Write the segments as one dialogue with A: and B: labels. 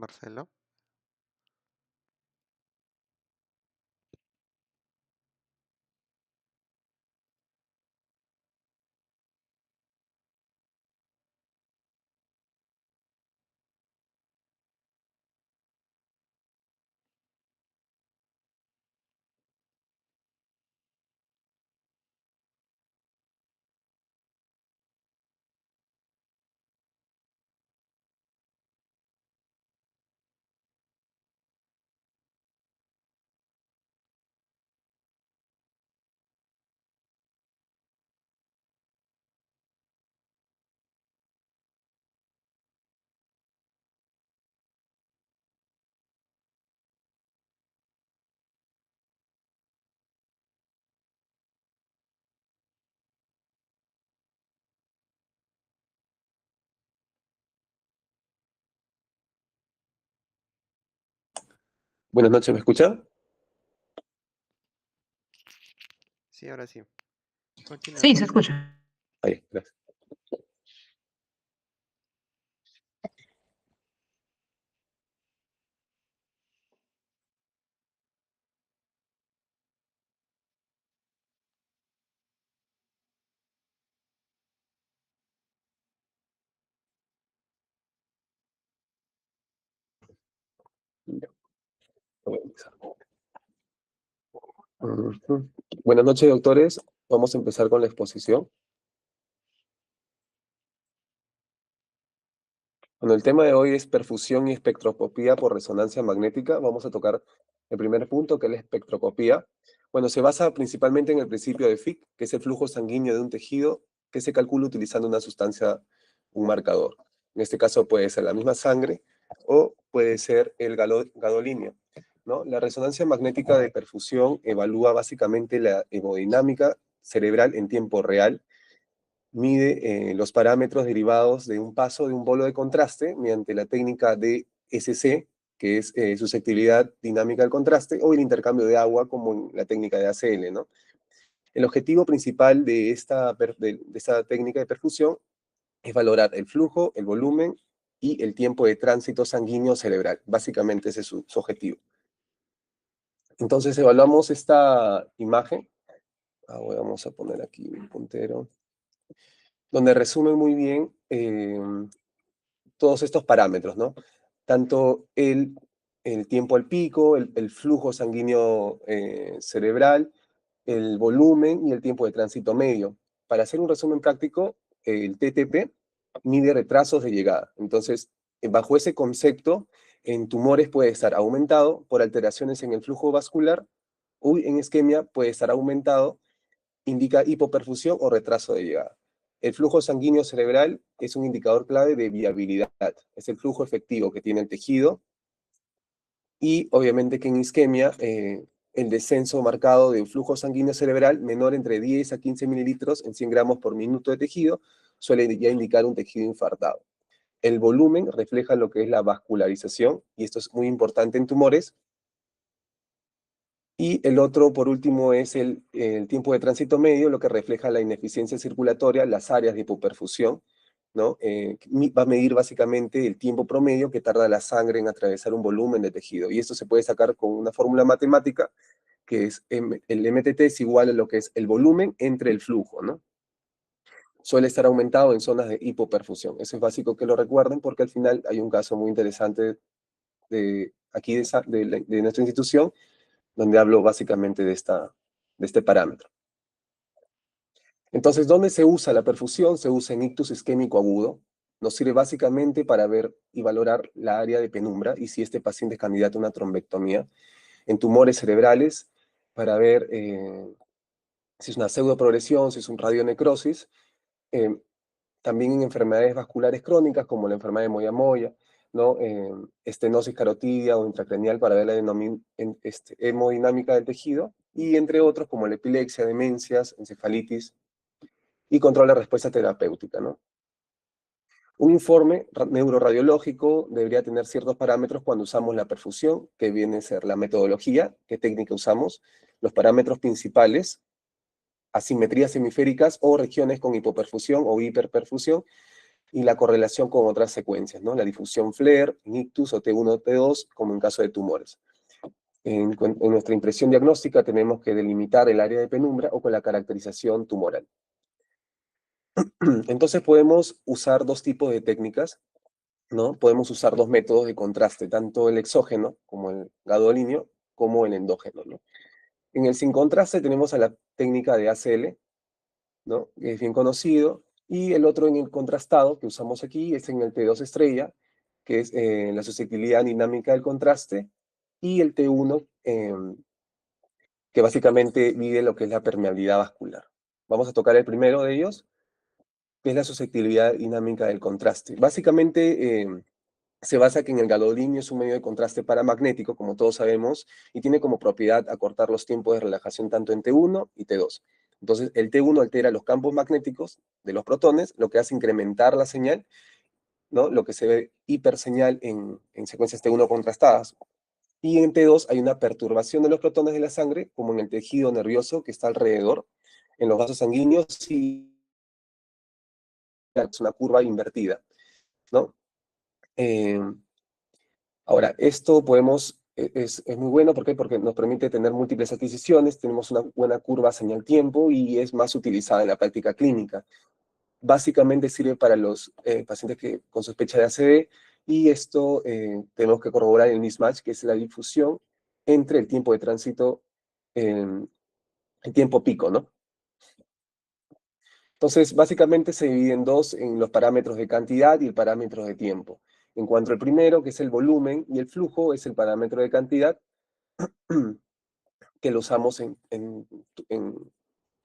A: Marcelo.
B: Buenas noches, ¿me escucha?
A: Sí, ahora sí. Continúa,
C: Sí,
A: por
C: se
A: favor.
C: escucha.
B: Ahí, gracias. Ya, voy a empezar. Ujú. Buenas noches, doctores. Vamos a empezar con la exposición. Bueno, el tema de hoy es perfusión y espectroscopía por resonancia magnética. Vamos a tocar el primer punto, que es la espectroscopía. Bueno, se basa principalmente en el principio de Fick, que es el flujo sanguíneo de un tejido que se calcula utilizando una sustancia, un marcador. En este caso puede ser la misma sangre o puede ser el gadolinio, ¿no? La resonancia magnética de perfusión evalúa básicamente la hemodinámica cerebral en tiempo real, mide los parámetros derivados de un paso de un bolo de contraste mediante la técnica de SC, que es susceptibilidad dinámica al contraste, o el intercambio de agua, como en la técnica de ACL, ¿no? El objetivo principal de esta técnica de perfusión es valorar el flujo, el volumen y el tiempo de tránsito sanguíneo cerebral. Básicamente ese es su objetivo. Entonces evaluamos esta imagen. Vamos a poner aquí un puntero, donde resume muy bien todos estos parámetros, ¿no? Tanto el tiempo al pico, el flujo sanguíneo cerebral, el volumen y el tiempo de tránsito medio. Para hacer un resumen práctico, el TTP mide retrasos de llegada. Entonces, bajo ese concepto, en tumores puede estar aumentado por alteraciones en el flujo vascular, o en isquemia puede estar aumentado, indica hipoperfusión o retraso de llegada. El flujo sanguíneo cerebral es un indicador clave de viabilidad. Es el flujo efectivo que tiene el tejido. Y obviamente que en isquemia, el descenso marcado de un flujo sanguíneo cerebral menor entre 10 a 15 mililitros en 100 gramos por minuto de tejido suele ya indicar un tejido infartado. El volumen refleja lo que es la vascularización, y esto es muy importante en tumores. Y el otro, por último, es el tiempo de tránsito medio, lo que refleja la ineficiencia circulatoria, las áreas de hipoperfusión, ¿no? Va a medir básicamente el tiempo promedio que tarda la sangre en atravesar un volumen de tejido. Y esto se puede sacar con una fórmula matemática, que es el MTT es igual a lo que es el volumen entre el flujo, ¿no? Suele estar aumentado en zonas de hipoperfusión. Eso es básico que lo recuerden, porque al final hay un caso muy interesante aquí de nuestra institución, donde hablo básicamente de este parámetro. Entonces, ¿dónde se usa la perfusión? Se usa en ictus isquémico agudo. Nos sirve básicamente para ver y valorar la área de penumbra y si este paciente es candidato a una trombectomía. En tumores cerebrales, para ver si es una pseudoprogresión, si es un radionecrosis. Eh, También en enfermedades vasculares crónicas, como la enfermedad de Moyamoya, ¿no? Estenosis carotidia o intracraneal, para ver la hemodinámica del tejido, y entre otros como la epilepsia, demencias, encefalitis, y control de respuesta terapéutica, ¿no? Un informe neuroradiológico debería tener ciertos parámetros cuando usamos la perfusión, que viene a ser la metodología, qué técnica usamos, los parámetros principales, asimetrías hemisféricas o regiones con hipoperfusión o hiperperfusión, y la correlación con otras secuencias, ¿no? La difusión FLAIR, en ictus o T1 o T2, como en caso de tumores. En nuestra impresión diagnóstica tenemos que delimitar el área de penumbra o con la caracterización tumoral. Entonces podemos usar dos tipos de técnicas, ¿no? Podemos usar dos métodos de contraste, tanto el exógeno, como el gadolíneo, como el endógeno, ¿no? En el sin contraste tenemos a la técnica de ACL, ¿no? Que es bien conocido, y el otro en el contrastado que usamos aquí es en el T2 estrella, que es la susceptibilidad dinámica del contraste, y el T1, que básicamente mide lo que es la permeabilidad vascular. Vamos a tocar el primero de ellos, que es la susceptibilidad dinámica del contraste. Básicamente se basa que en el gadolínio es un medio de contraste paramagnético, como todos sabemos, y tiene como propiedad acortar los tiempos de relajación tanto en T1 y T2. Entonces, el T1 altera los campos magnéticos de los protones, lo que hace incrementar la señal, ¿no? Lo que se ve hiperseñal en secuencias T1 contrastadas. Y en T2 hay una perturbación de los protones de la sangre, como en el tejido nervioso que está alrededor, en los vasos sanguíneos, y es una curva invertida, ¿no? Eh, Ahora, esto es muy bueno, ¿por qué? Porque nos permite tener múltiples adquisiciones, tenemos una buena curva señal-tiempo y es más utilizada en la práctica clínica. Básicamente sirve para los pacientes con sospecha de ACV y esto tenemos que corroborar el mismatch, que es la difusión entre el tiempo de tránsito, el tiempo pico, ¿no? Entonces, básicamente se divide en dos, en los parámetros de cantidad y el parámetro de tiempo. En cuanto al primero, que es el volumen, y el flujo es el parámetro de cantidad, que lo usamos en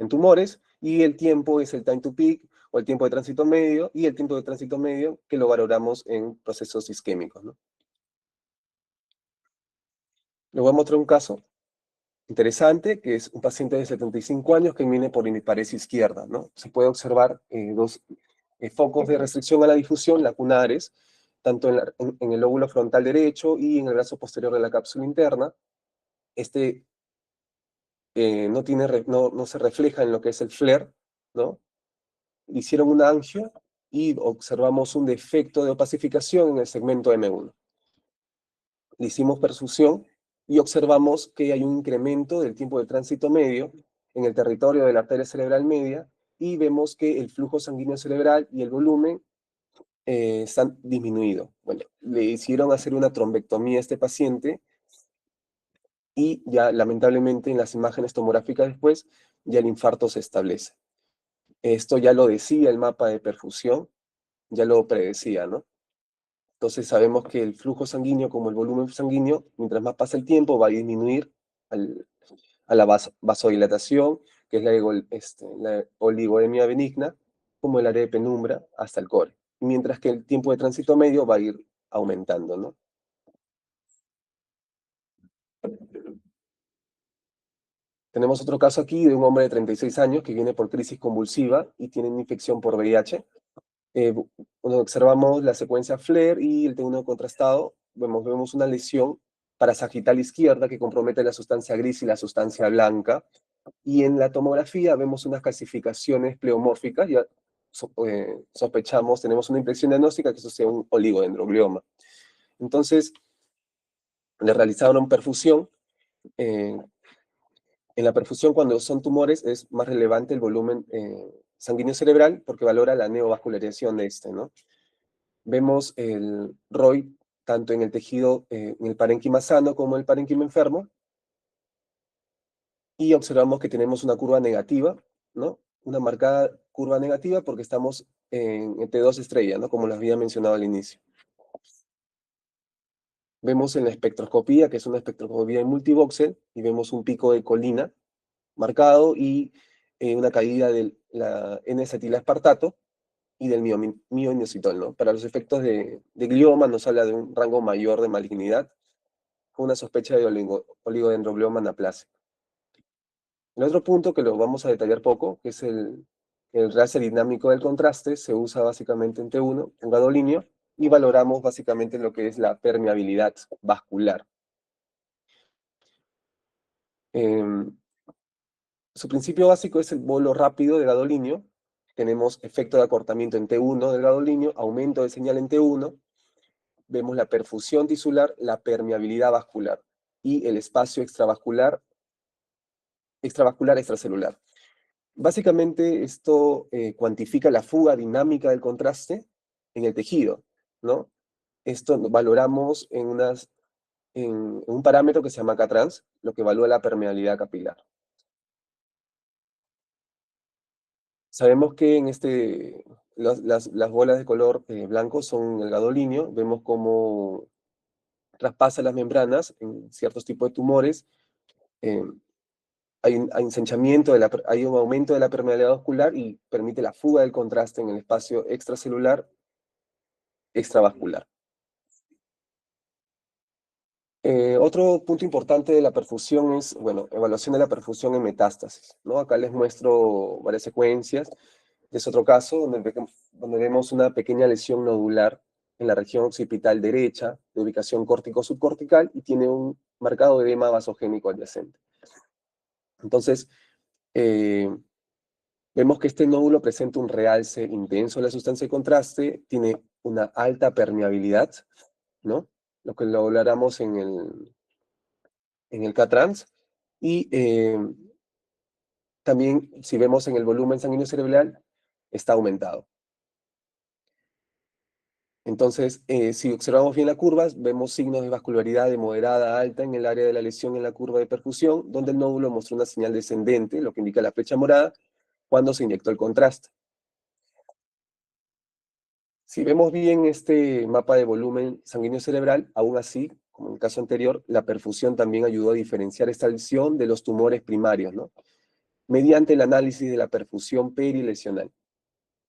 B: tumores, y el tiempo es el time to peak, o el tiempo de tránsito medio, y el tiempo de tránsito medio que lo valoramos en procesos isquémicos, ¿no? Les voy a mostrar un caso interesante, que es un paciente de 75 años que viene por hemiparesia izquierda, ¿no? Se puede observar dos focos de restricción a la difusión lacunares, tanto en el lóbulo frontal derecho y en el brazo posterior de la cápsula interna. Este no se refleja en lo que es el FLAIR, ¿no? Hicieron una angio y observamos un defecto de opacificación en el segmento M1. Le hicimos perfusión y observamos que hay un incremento del tiempo de tránsito medio en el territorio de la arteria cerebral media y vemos que el flujo sanguíneo cerebral y el volumen están disminuidos. Bueno, le hicieron hacer una trombectomía a este paciente y ya lamentablemente en las imágenes tomográficas después ya el infarto se establece. Esto ya lo decía el mapa de perfusión, ya lo predecía, ¿no? Entonces sabemos que el flujo sanguíneo, como el volumen sanguíneo, mientras más pasa el tiempo, va a disminuir a la vasodilatación, que es la oligoemia benigna, como el área de penumbra, hasta el core. Mientras que el tiempo de tránsito medio va a ir aumentando, ¿no? Tenemos otro caso aquí de un hombre de 36 años que viene por crisis convulsiva y tiene una infección por VIH. Cuando observamos la secuencia FLAIR y el T1 contrastado, vemos una lesión parasagital izquierda que compromete la sustancia gris y la sustancia blanca. Y en la tomografía vemos unas calcificaciones pleomórficas, ya sospechamos, tenemos una impresión diagnóstica que eso sea un oligodendroglioma. Entonces, le realizaron perfusión. En la perfusión, cuando son tumores, es más relevante el volumen sanguíneo cerebral porque valora la neovascularización de este, ¿no? Vemos el ROI tanto en el tejido, en el parénquima sano como en el parénquima enfermo, y observamos que tenemos una curva negativa, ¿no? Una marcada curva negativa porque estamos en T2 estrella, ¿no? Como les había mencionado al inicio. Vemos en la espectroscopía, que es una espectroscopía en multivoxel, y vemos un pico de colina marcado y una caída de la N-acetilaspartato y del mioinositol, ¿no? Para los efectos de glioma nos habla de un rango mayor de malignidad, con una sospecha de oligodendroglioma anaplásico. El otro punto que lo vamos a detallar poco, que es el raster dinámico del contraste, se usa básicamente en T1, en gadolíneo, y valoramos básicamente lo que es la permeabilidad vascular. Su principio básico es el bolo rápido de gadolíneo, tenemos efecto de acortamiento en T1 del gadolinio, aumento de señal en T1, vemos la perfusión tisular, la permeabilidad vascular y el espacio extravascular, extracelular. Básicamente esto cuantifica la fuga dinámica del contraste en el tejido, ¿no? Esto valoramos en un parámetro que se llama K-trans, lo que evalúa la permeabilidad capilar. Sabemos que en las bolas de color blanco son el gadolinio, vemos cómo traspasa las membranas en ciertos tipos de tumores, eh, hay ensanchamiento, hay un aumento de la permeabilidad vascular y permite la fuga del contraste en el espacio extracelular, extravascular. Otro punto importante de la perfusión es, bueno, evaluación de la perfusión en metástasis, ¿no? Acá les muestro varias secuencias. Es otro caso donde vemos una pequeña lesión nodular en la región occipital derecha, de ubicación córtico-subcortical, y tiene un marcado edema vasogénico adyacente. Entonces, vemos que este nódulo presenta un realce intenso de la sustancia de contraste, tiene una alta permeabilidad, ¿no? Lo que lo hablaremos en el K-trans, y también, si vemos en el volumen sanguíneo cerebral, está aumentado. Entonces, si observamos bien las curvas, vemos signos de vascularidad de moderada a alta en el área de la lesión en la curva de perfusión, donde el nódulo mostró una señal descendente, lo que indica la flecha morada, cuando se inyectó el contraste. Si vemos bien este mapa de volumen sanguíneo cerebral, aún así, como en el caso anterior, la perfusión también ayudó a diferenciar esta lesión de los tumores primarios, ¿no? Mediante el análisis de la perfusión perilesional,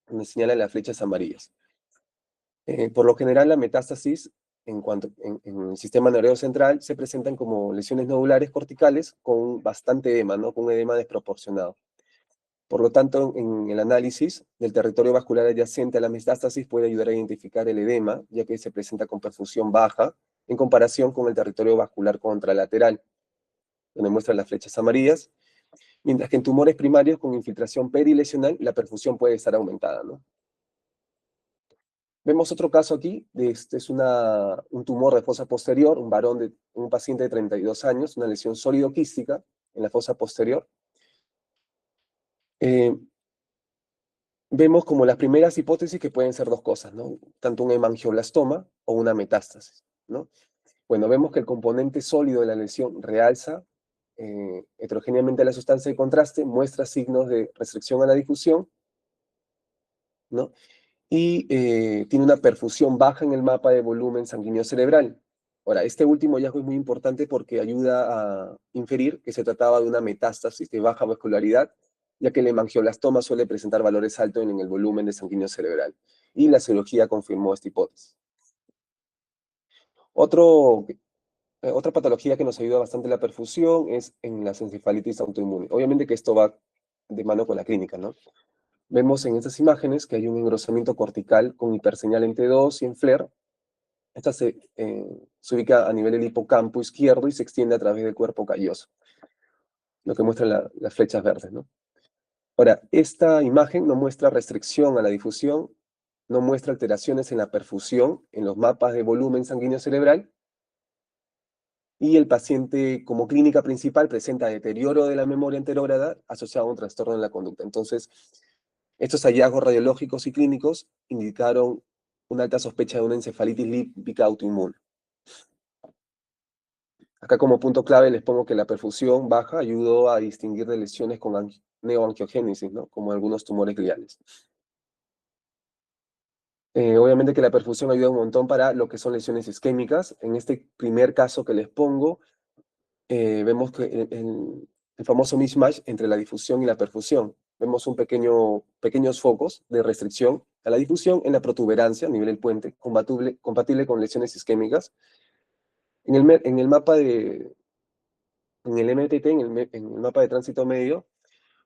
B: donde señalan las flechas amarillas. Por lo general, la metástasis en el sistema nervioso central se presentan como lesiones nodulares corticales con bastante edema, ¿no? Con un edema desproporcionado. Por lo tanto, en el análisis del territorio vascular adyacente a la metástasis puede ayudar a identificar el edema, ya que se presenta con perfusión baja en comparación con el territorio vascular contralateral, donde muestran las flechas amarillas, mientras que en tumores primarios con infiltración perilesional la perfusión puede estar aumentada, ¿no? Vemos otro caso aquí, este es un tumor de fosa posterior, un paciente de 32 años, una lesión sólido-quística en la fosa posterior. Vemos como las primeras hipótesis que pueden ser dos cosas, ¿no? Tanto un hemangioblastoma o una metástasis, ¿no? Bueno, vemos que el componente sólido de la lesión realza heterogéneamente la sustancia de contraste, muestra signos de restricción a la difusión, ¿no? Y tiene una perfusión baja en el mapa de volumen sanguíneo cerebral. Ahora, este último hallazgo es muy importante porque ayuda a inferir que se trataba de una metástasis de baja vascularidad, ya que el hemangioblastoma suele presentar valores altos en el volumen de sanguíneo cerebral. Y la cirugía confirmó esta hipótesis. Otra patología que nos ayuda bastante la perfusión es en las encefalitis autoinmune. Obviamente que esto va de mano con la clínica, ¿no? Vemos en estas imágenes que hay un engrosamiento cortical con hiperseñal en T2 y en FLAIR. Esta se ubica a nivel del hipocampo izquierdo y se extiende a través del cuerpo calloso, lo que muestran las flechas verdes, ¿no? Ahora, esta imagen no muestra restricción a la difusión, no muestra alteraciones en la perfusión, en los mapas de volumen sanguíneo cerebral, y el paciente como clínica principal presenta deterioro de la memoria anterógrada asociado a un trastorno en la conducta. Entonces, estos hallazgos radiológicos y clínicos indicaron una alta sospecha de una encefalitis límbica autoinmune. Acá como punto clave les pongo que la perfusión baja ayudó a distinguir de lesiones con neoangiogénesis, ¿no? Como algunos tumores gliales. Obviamente que la perfusión ayuda un montón para lo que son lesiones isquémicas. En este primer caso que les pongo, vemos que el famoso mismatch entre la difusión y la perfusión. Vemos pequeños focos de restricción a la difusión en la protuberancia a nivel del puente, compatible con lesiones isquémicas. En el mapa en el MTT, en el mapa de tránsito medio,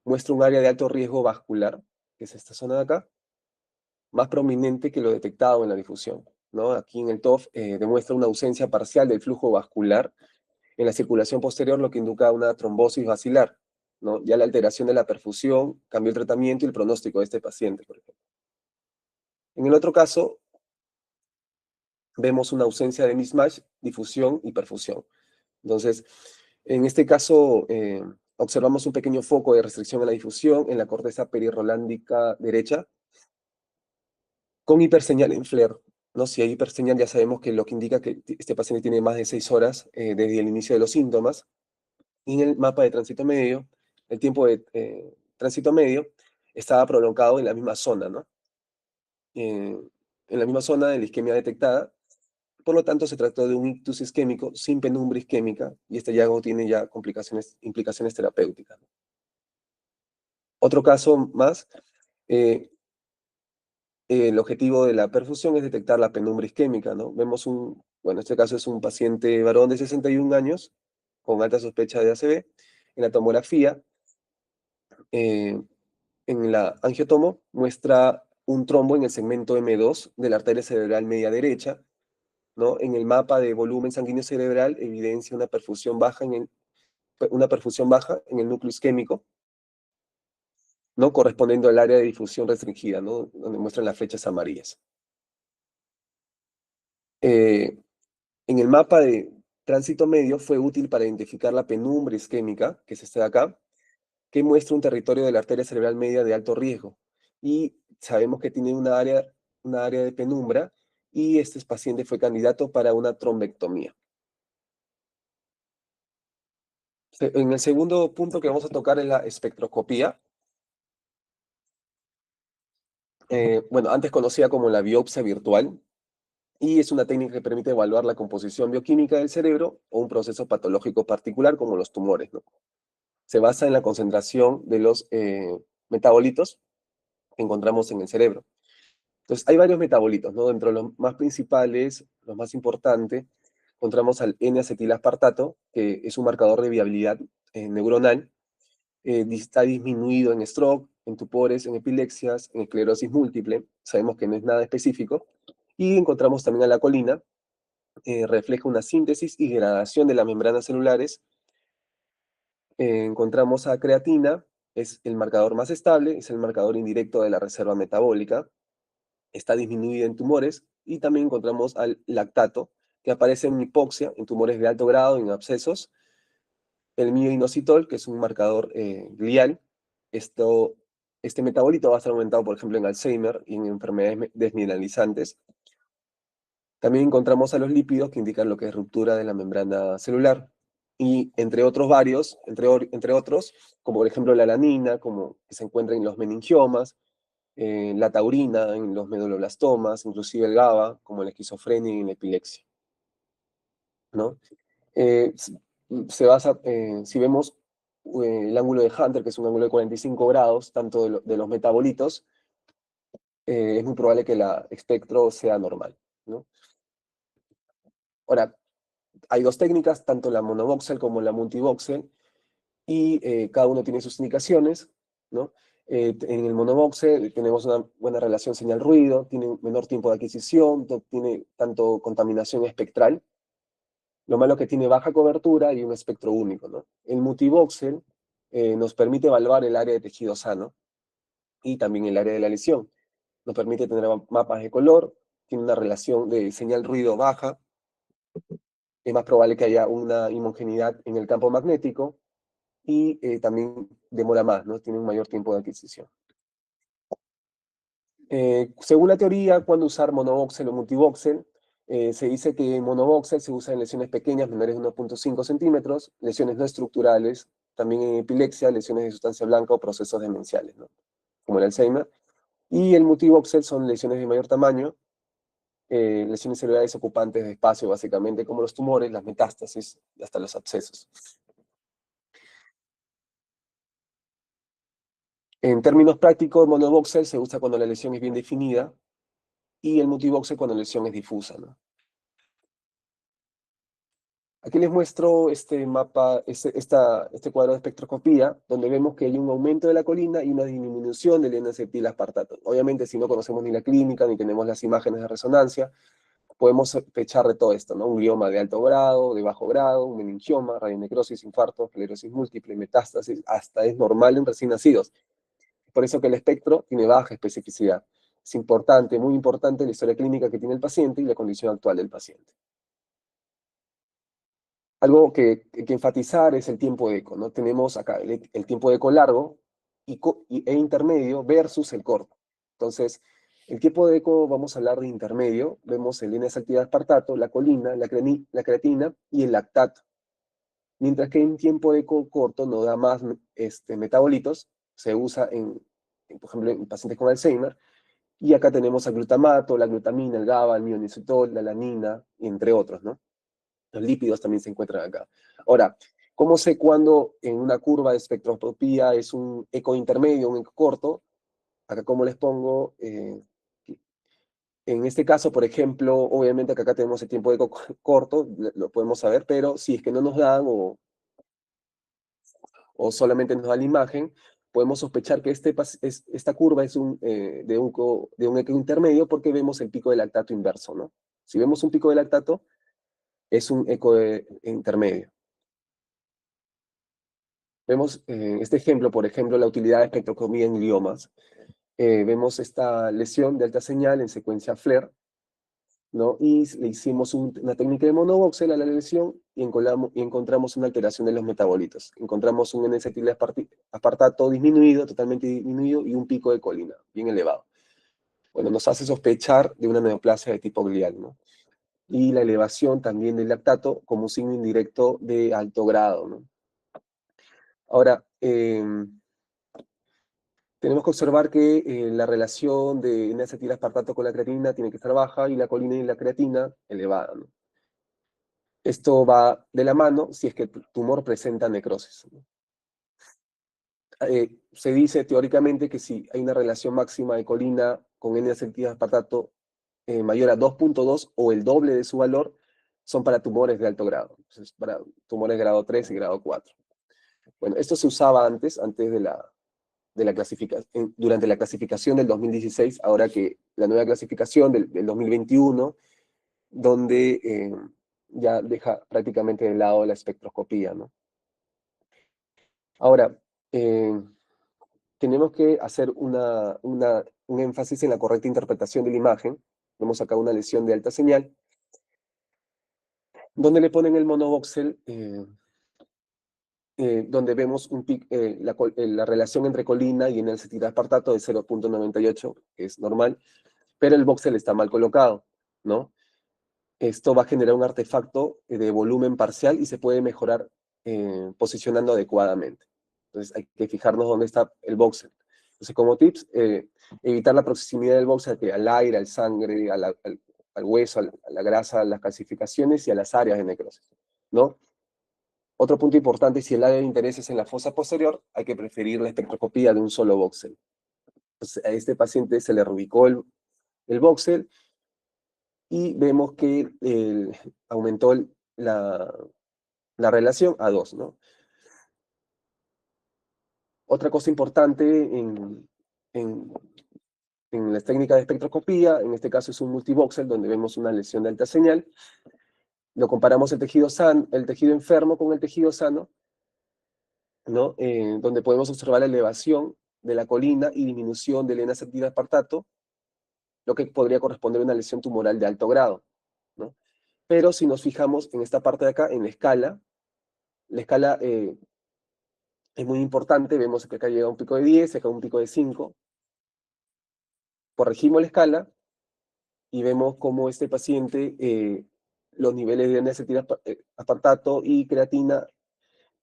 B: muestra un área de alto riesgo vascular, que es esta zona de acá, más prominente que lo detectado en la difusión, ¿no? Aquí en el TOF demuestra una ausencia parcial del flujo vascular en la circulación posterior, lo que indica una trombosis basilar, ¿no? Ya la alteración de la perfusión cambió el tratamiento y el pronóstico de este paciente, por ejemplo. En el otro caso, vemos una ausencia de mismatch, difusión y perfusión. Entonces, en este caso, observamos un pequeño foco de restricción a la difusión en la corteza perirrolándica derecha, con hiperseñal en FLAIR, ¿no? Si hay hiperseñal, ya sabemos que lo que indica que este paciente tiene más de 6 horas desde el inicio de los síntomas. Y en el mapa de tránsito medio, el tiempo de tránsito medio estaba prolongado en la misma zona, ¿no? Eh, en la misma zona de la isquemia detectada. Por lo tanto, se trató de un ictus isquémico sin penumbra isquémica y este hallazgo tiene ya implicaciones terapéuticas. Otro caso más, eh, el objetivo de la perfusión es detectar la penumbra isquémica, ¿no? Vemos bueno, este caso es un paciente varón de 61 años con alta sospecha de ACV. En la tomografía, eh, en la angiotomo, muestra un trombo en el segmento M2 de la arteria cerebral media derecha, ¿no? En el mapa de volumen sanguíneo cerebral evidencia una perfusión baja en el núcleo isquémico, ¿no? Correspondiendo al área de difusión restringida, ¿no? Donde muestran las flechas amarillas. En el mapa de tránsito medio fue útil para identificar la penumbra isquémica, que es este de acá, que muestra un territorio de la arteria cerebral media de alto riesgo. Y sabemos que tiene una área de penumbra y este paciente fue candidato para una trombectomía. En el segundo punto que vamos a tocar es la espectroscopía. Bueno, antes conocida como la biopsia virtual, y es una técnica que permite evaluar la composición bioquímica del cerebro o un proceso patológico particular como los tumores, ¿no? Se basa en la concentración de los metabolitos que encontramos en el cerebro. Entonces, hay varios metabolitos, ¿no? Dentro de los más principales, los más importantes, encontramos al N-acetilaspartato, que es un marcador de viabilidad neuronal. Está disminuido en stroke, en tumores, en epilepsias, en esclerosis múltiple. Sabemos que no es nada específico. Y encontramos también a la colina, refleja una síntesis y degradación de las membranas celulares. Encontramos a creatina, es el marcador más estable, es el marcador indirecto de la reserva metabólica, está disminuida en tumores, y también encontramos al lactato, que aparece en hipoxia, en tumores de alto grado, en abscesos, el mioinositol, que es un marcador glial. Este metabolito va a estar aumentado, por ejemplo, en Alzheimer y en enfermedades desmineralizantes. También encontramos a los lípidos, que indican lo que es ruptura de la membrana celular. Y entre otros varios, entre otros, como por ejemplo la alanina, como que se encuentra en los meningiomas, la taurina en los meduloblastomas, inclusive el GABA, como la esquizofrenia y la epilepsia, ¿no? Eh, se basa, si vemos el ángulo de Hunter, que es un ángulo de 45 grados, tanto de los metabolitos, es muy probable que el espectro sea normal, ¿no? Ahora, hay dos técnicas, tanto la monovoxel como la multivoxel, y cada uno tiene sus indicaciones, ¿no? En el monovoxel tenemos una buena relación señal-ruido, tiene un menor tiempo de adquisición, no tiene tanto contaminación espectral. Lo malo es que tiene baja cobertura y un espectro único, ¿no? El multivoxel nos permite evaluar el área de tejido sano y también el área de la lesión. Nos permite tener mapas de color, tiene una relación de señal-ruido baja, es más probable que haya una inhomogeneidad en el campo magnético y también demora más, ¿no? Tiene un mayor tiempo de adquisición. Según la teoría, cuando usar monovoxel o multivoxel, se dice que monovoxel se usa en lesiones pequeñas, menores de 1.5 centímetros, lesiones no estructurales, también en epilepsia, lesiones de sustancia blanca o procesos demenciales, ¿no? Como el Alzheimer. Y el multivoxel son lesiones de mayor tamaño, lesiones celulares ocupantes de espacio, básicamente, como los tumores, las metástasis y hasta los abscesos. En términos prácticos, monovoxel se usa cuando la lesión es bien definida y el multivoxel cuando la lesión es difusa, ¿no? Aquí les muestro este mapa, este cuadro de espectroscopía, donde vemos que hay un aumento de la colina y una disminución del N-acetilaspartato. Obviamente, si no conocemos ni la clínica, ni tenemos las imágenes de resonancia, podemos sospechar de todo esto, ¿no? Un glioma de alto grado, de bajo grado, un meningioma, radionecrosis, infarto, esclerosis múltiple, metástasis, hasta es normal en recién nacidos. Por eso que el espectro tiene baja especificidad. Es importante, muy importante la historia clínica que tiene el paciente y la condición actual del paciente. Algo que enfatizar es el tiempo de eco, ¿no? Tenemos acá el tiempo de eco largo e intermedio versus el corto. Entonces, el tiempo de eco, vamos a hablar de intermedio, vemos el N-acetilaspartato, la colina, la creatina y el lactato. Mientras que en tiempo de eco corto no da más metabolitos, se usa por ejemplo, en pacientes con Alzheimer, y acá tenemos el glutamato, la glutamina, el GABA, el mioinositol, la alanina, entre otros, ¿no? Los lípidos también se encuentran acá. Ahora, ¿cómo sé cuándo en una curva de espectroscopía es un eco intermedio, un eco corto? Acá, ¿cómo les pongo? En este caso, por ejemplo, obviamente que acá tenemos el tiempo de eco corto, lo podemos saber, pero si es que no nos dan o solamente nos da la imagen, podemos sospechar que esta curva es de un eco intermedio porque vemos el pico de lactato inverso, ¿no? Si vemos un pico de lactato, es un eco intermedio. Vemos en este ejemplo, por ejemplo, la utilidad de espectroscopía en gliomas. Vemos esta lesión de alta señal en secuencia FLAIR, ¿no? Y le hicimos una técnica de monovoxel a la lesión y encontramos una alteración de los metabolitos. Encontramos un N-acetil-aspartato disminuido, totalmente disminuido, y un pico de colina, bien elevado. Bueno, nos hace sospechar de una neoplasia de tipo glial, ¿no? Y la elevación también del lactato como un signo indirecto de alto grado, ¿no? Ahora, tenemos que observar que la relación de N-acetil-aspartato con la creatinina tiene que estar baja y la colina y la creatina elevada, ¿no? Esto va de la mano si es que el tumor presenta necrosis, ¿no? Se dice teóricamente que si hay una relación máxima de colina con N-acetil-aspartato mayor a 2.2 o el doble de su valor, son para tumores de alto grado. Entonces, para tumores de grado 3 y grado 4. Bueno, esto se usaba antes de la clasificación, durante la clasificación del 2016, ahora que la nueva clasificación del 2021, donde ya deja prácticamente de lado la espectroscopía, ¿no? Ahora, tenemos que hacer un énfasis en la correcta interpretación de la imagen. Vemos acá una lesión de alta señal, donde le ponen el monovoxel, donde vemos la relación entre colina y N-acetil-aspartato de 0.98, que es normal, pero el voxel está mal colocado, ¿no? Esto va a generar un artefacto de volumen parcial y se puede mejorar posicionando adecuadamente. Entonces hay que fijarnos dónde está el voxel. Entonces, como tips, evitar la proximidad del voxel al aire, al sangre, al hueso, a la grasa, a las calcificaciones y a las áreas de necrosis, ¿no? Otro punto importante, si el área de interés es en la fosa posterior, hay que preferir la espectroscopía de un solo voxel. Entonces, a este paciente se le reubicó el voxel y vemos que aumentó la relación a 2, ¿no? Otra cosa importante en, en las técnicas de espectroscopía, en este caso es un multivoxel, donde vemos una lesión de alta señal, lo comparamos el tejido enfermo con el tejido sano, ¿no? Donde podemos observar la elevación de la colina y disminución del N-acetil-aspartato, lo que podría corresponder a una lesión tumoral de alto grado, ¿no? Pero si nos fijamos en esta parte de acá, en la escala es muy importante, vemos que acá llega un pico de 10, acá un pico de 5, corregimos la escala y vemos cómo este paciente, los niveles de N-acetil-aspartato y creatina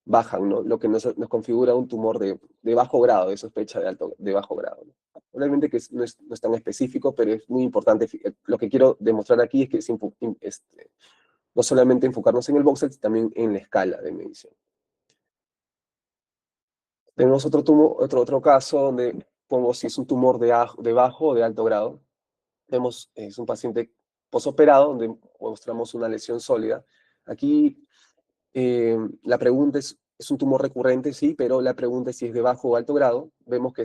B: bajan, ¿no? Lo que nos configura un tumor de bajo grado, de sospecha de bajo grado, ¿no? Obviamente que no es tan específico, pero es muy importante. Lo que quiero demostrar aquí es que no solamente enfocarnos en el voxel, sino también en la escala de medición. Tenemos otro caso donde pongo si es un tumor de bajo o de alto grado. Es un paciente posoperado donde mostramos una lesión sólida. Aquí la pregunta es un tumor recurrente, sí, pero la pregunta es si es de bajo o alto grado. Vemos que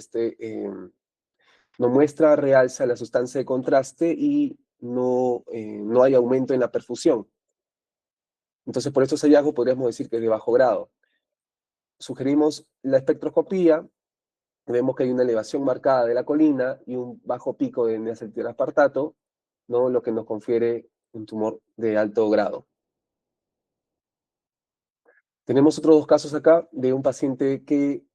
B: no muestra realza la sustancia de contraste y no no hay aumento en la perfusión. Entonces, por estos hallazgos podríamos decir que es de bajo grado. Sugerimos la espectroscopía, vemos que hay una elevación marcada de la colina y un bajo pico de N-acetilaspartato, ¿no? Lo que nos confiere un tumor de alto grado. Tenemos otros dos casos acá de un paciente que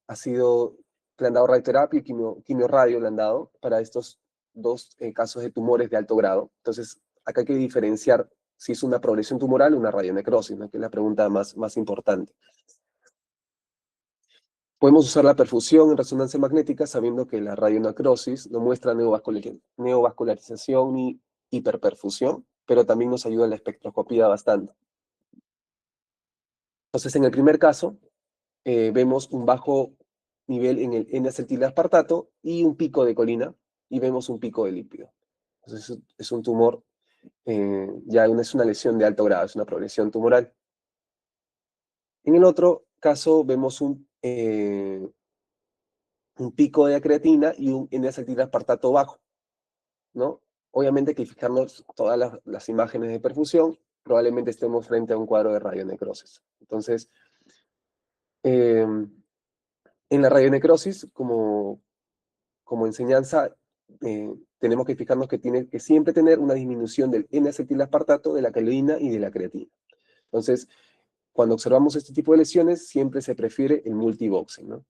B: le han dado radioterapia y quimioradio le han dado para estos dos casos de tumores de alto grado. Entonces, acá hay que diferenciar si es una progresión tumoral o una radionecrosis, ¿no? Que es la pregunta más importante. Podemos usar la perfusión en resonancia magnética sabiendo que la radionecrosis no muestra neovascularización ni hiperperfusión, pero también nos ayuda en la espectroscopía bastante. Entonces, en el primer caso, vemos un bajo nivel en el N-acetilaspartato y un pico de colina, y vemos un pico de lípido. Entonces, es un tumor, ya es una lesión de alto grado, es una progresión tumoral. En el otro caso, vemos un pico de creatina y un N-acetilaspartato bajo, ¿no? Obviamente que fijarnos todas las imágenes de perfusión, probablemente estemos frente a un cuadro de radionecrosis. Entonces, en la radionecrosis, como enseñanza, tenemos que fijarnos que tiene que siempre tener una disminución del N-acetilaspartato, de la colina y de la creatina. Entonces, cuando observamos este tipo de lesiones, siempre se prefiere el multiboxing, ¿no?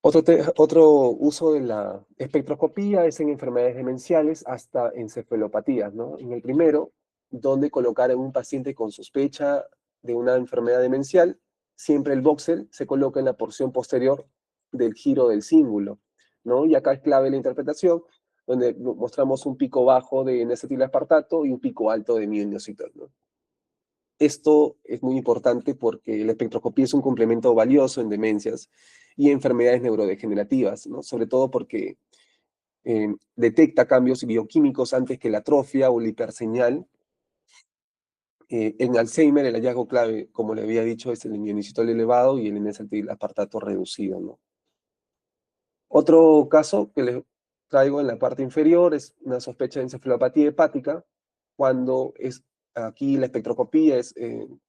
B: Otro uso de la espectroscopía es en enfermedades demenciales hasta encefalopatías, ¿no? En el primero, donde colocar a un paciente con sospecha de una enfermedad demencial, siempre el voxel se coloca en la porción posterior del giro del cíngulo, ¿no? Y acá es clave la interpretación, donde mostramos un pico bajo de N-acetilaspartato y un pico alto de mioinositol, ¿no? Esto es muy importante porque la espectroscopía es un complemento valioso en demencias y enfermedades neurodegenerativas, ¿no? Sobre todo porque detecta cambios bioquímicos antes que la atrofia o la hiperseñal. En Alzheimer, el hallazgo clave, como le había dicho, es el mioinositol elevado y el N-acetilaspartato reducido, ¿no? Otro caso que les traigo en la parte inferior es una sospecha de encefalopatía hepática, cuando aquí la espectroscopía es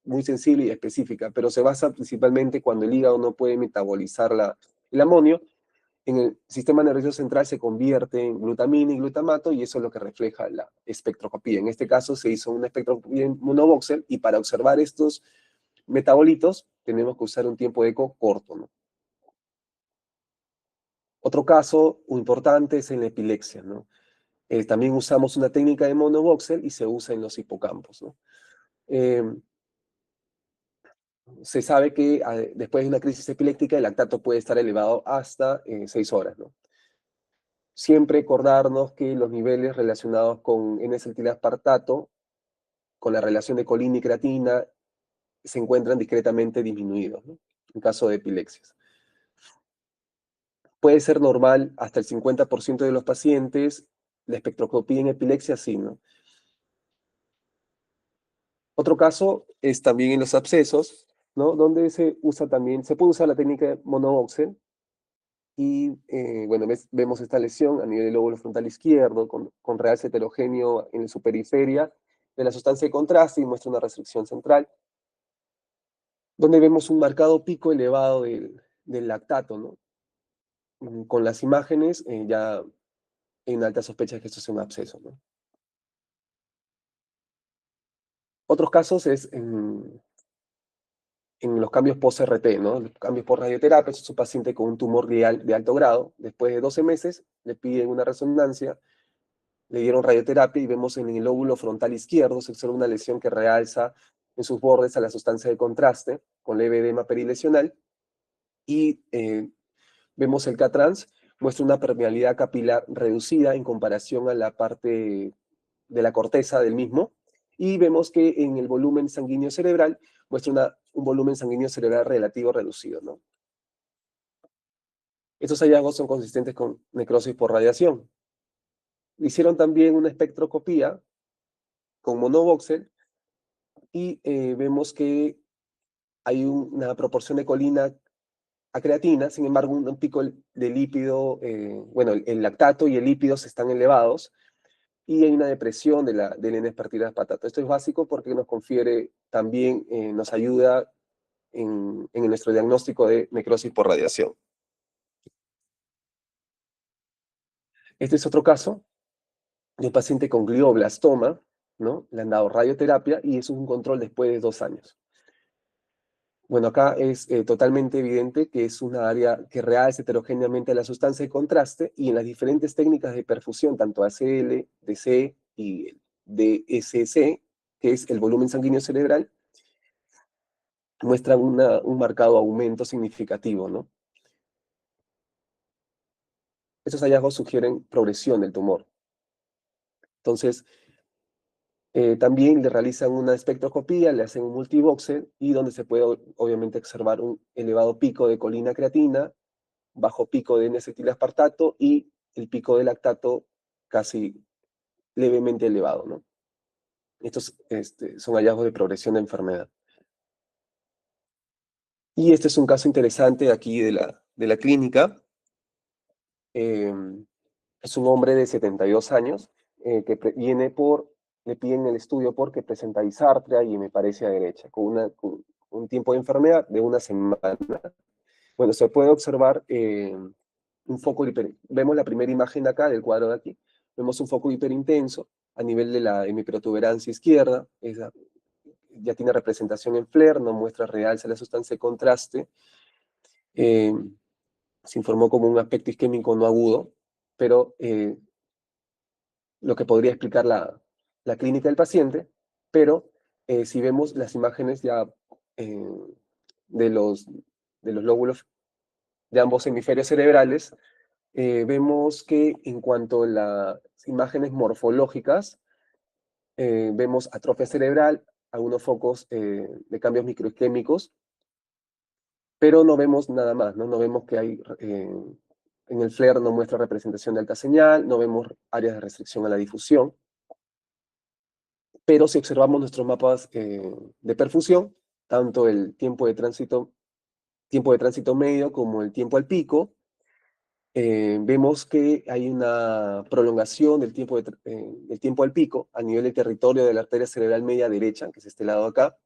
B: muy sensible y específica, pero se basa principalmente cuando el hígado no puede metabolizar el amonio. En el sistema nervioso central se convierte en glutamina y glutamato y eso es lo que refleja la espectroscopía. En este caso se hizo una espectroscopía en monovoxel y para observar estos metabolitos tenemos que usar un tiempo de eco corto, ¿no? Otro caso importante es en la epilepsia, ¿no? También usamos una técnica de monovoxel y se usa en los hipocampos, ¿no? Eh, Se sabe que después de una crisis epiléptica el lactato puede estar elevado hasta 6 horas, ¿no? Siempre acordarnos que los niveles relacionados con N-acetilaspartato, con la relación de colina y creatina, se encuentran discretamente disminuidos, ¿no? En caso de epilepsias. Puede ser normal hasta el 50% de los pacientes, la espectroscopía en epilepsia sí, ¿no? Otro caso es también en los abscesos, ¿no? Donde se puede usar la técnica de monovoxel y, bueno, vemos esta lesión a nivel del lóbulo frontal izquierdo con realce heterogéneo en su periferia de la sustancia de contraste y muestra una restricción central, donde vemos un marcado pico elevado del lactato, ¿no? Con las imágenes ya en alta sospecha de que esto es un absceso, ¿no? Otros casos es en los cambios post-RT, ¿no? Los cambios por radioterapia, es un paciente con un tumor glial de alto grado, después de 12 meses le piden una resonancia, le dieron radioterapia y vemos en el lóbulo frontal izquierdo se observa una lesión que realza en sus bordes a la sustancia de contraste, con leve edema perilesional, y vemos el CAT-TRANS, muestra una permeabilidad capilar reducida en comparación a la parte de la corteza del mismo, y vemos que en el volumen sanguíneo cerebral muestra un volumen sanguíneo cerebral relativo reducido, ¿no? Estos hallazgos son consistentes con necrosis por radiación. Hicieron también una espectroscopía con monovoxel y vemos que hay una proporción de colina a creatina, sin embargo, un pico de lípido, bueno, el lactato y el lípido están elevados, y hay una depresión del N-espartilasa patato. Esto es básico porque nos confiere también, nos ayuda en nuestro diagnóstico de necrosis por radiación. Este es otro caso de un paciente con glioblastoma, ¿no? Le han dado radioterapia y eso es un control después de 2 años. Bueno, acá es totalmente evidente que es una área que realza heterogéneamente la sustancia de contraste y en las diferentes técnicas de perfusión, tanto ACL, DC y DSC, que es el volumen sanguíneo cerebral, muestran un marcado aumento significativo, ¿no? Estos hallazgos sugieren progresión del tumor. Entonces, también le realizan una espectroscopía, le hacen un multivoxel y donde se puede obviamente observar un elevado pico de colina creatina, bajo pico de N-acetilaspartato y el pico de lactato casi levemente elevado, ¿no? Estos son hallazgos de progresión de enfermedad. Y este es un caso interesante aquí de la clínica. Es un hombre de 72 años que le piden el estudio porque presenta disartria y hemipalesia derecha, con un tiempo de enfermedad de 1 semana. Bueno, se puede observar un foco vemos la primera imagen de acá, del cuadro de aquí, vemos un foco hiperintenso a nivel de la hemiprotuberancia izquierda, ya tiene representación en FLAIR, no muestra realza la sustancia de contraste, eh, se informó como un aspecto isquémico no agudo, pero lo que podría explicar la clínica del paciente, pero si vemos las imágenes ya eh, de, los, de los lóbulos de ambos hemisferios cerebrales, vemos que en cuanto a las imágenes morfológicas, vemos atrofia cerebral, algunos focos de cambios microisquémicos, pero no vemos nada más, ¿no? No vemos que hay, en el FLAIR no muestra representación de alta señal, no vemos áreas de restricción a la difusión, pero si observamos nuestros mapas de perfusión, tanto el tiempo de tránsito medio como el tiempo al pico, vemos que hay una prolongación del tiempo al pico a nivel del territorio de la arteria cerebral media derecha, que es este lado acá,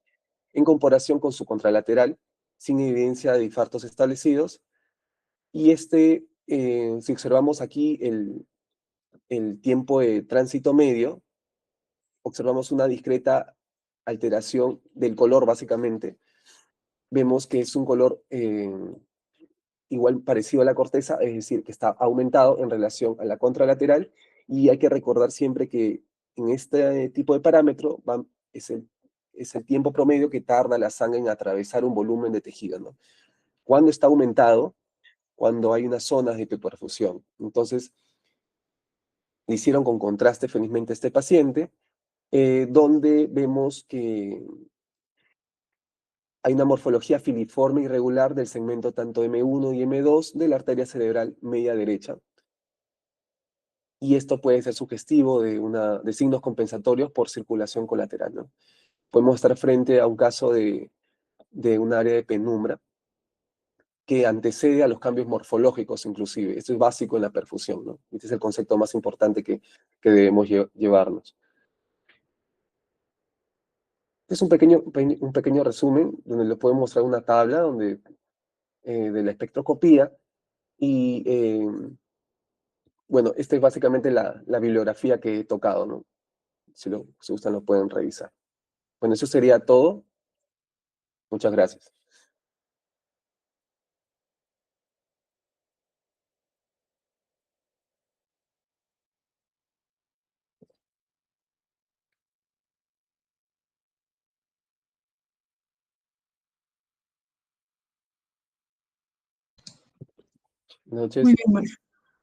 B: en comparación con su contralateral, sin evidencia de infartos establecidos. Y si observamos aquí el tiempo de tránsito medio, observamos una discreta alteración del color, básicamente. Vemos que es un color igual parecido a la corteza, es decir, que está aumentado en relación a la contralateral, y hay que recordar siempre que en este tipo de parámetro es el tiempo promedio que tarda la sangre en atravesar un volumen de tejido, ¿no? Cuando está aumentado, cuando hay unas zonas de hiperperfusión. Entonces, le hicieron con contraste felizmente a este paciente, donde vemos que hay una morfología filiforme irregular del segmento tanto M1 y M2 de la arteria cerebral media derecha. Y esto puede ser sugestivo de signos compensatorios por circulación colateral, ¿no? Podemos estar frente a un caso de un área de penumbra que antecede a los cambios morfológicos inclusive. Esto es básico en la perfusión, ¿no? Este es el concepto más importante que debemos llevarnos. Este es un pequeño resumen donde les puedo mostrar una tabla de la espectroscopía y, bueno, esta es básicamente la bibliografía que he tocado, ¿no? Si gustan lo pueden revisar. Bueno, eso sería todo. Muchas gracias. Buenas
C: Muy
B: noches.
C: bien,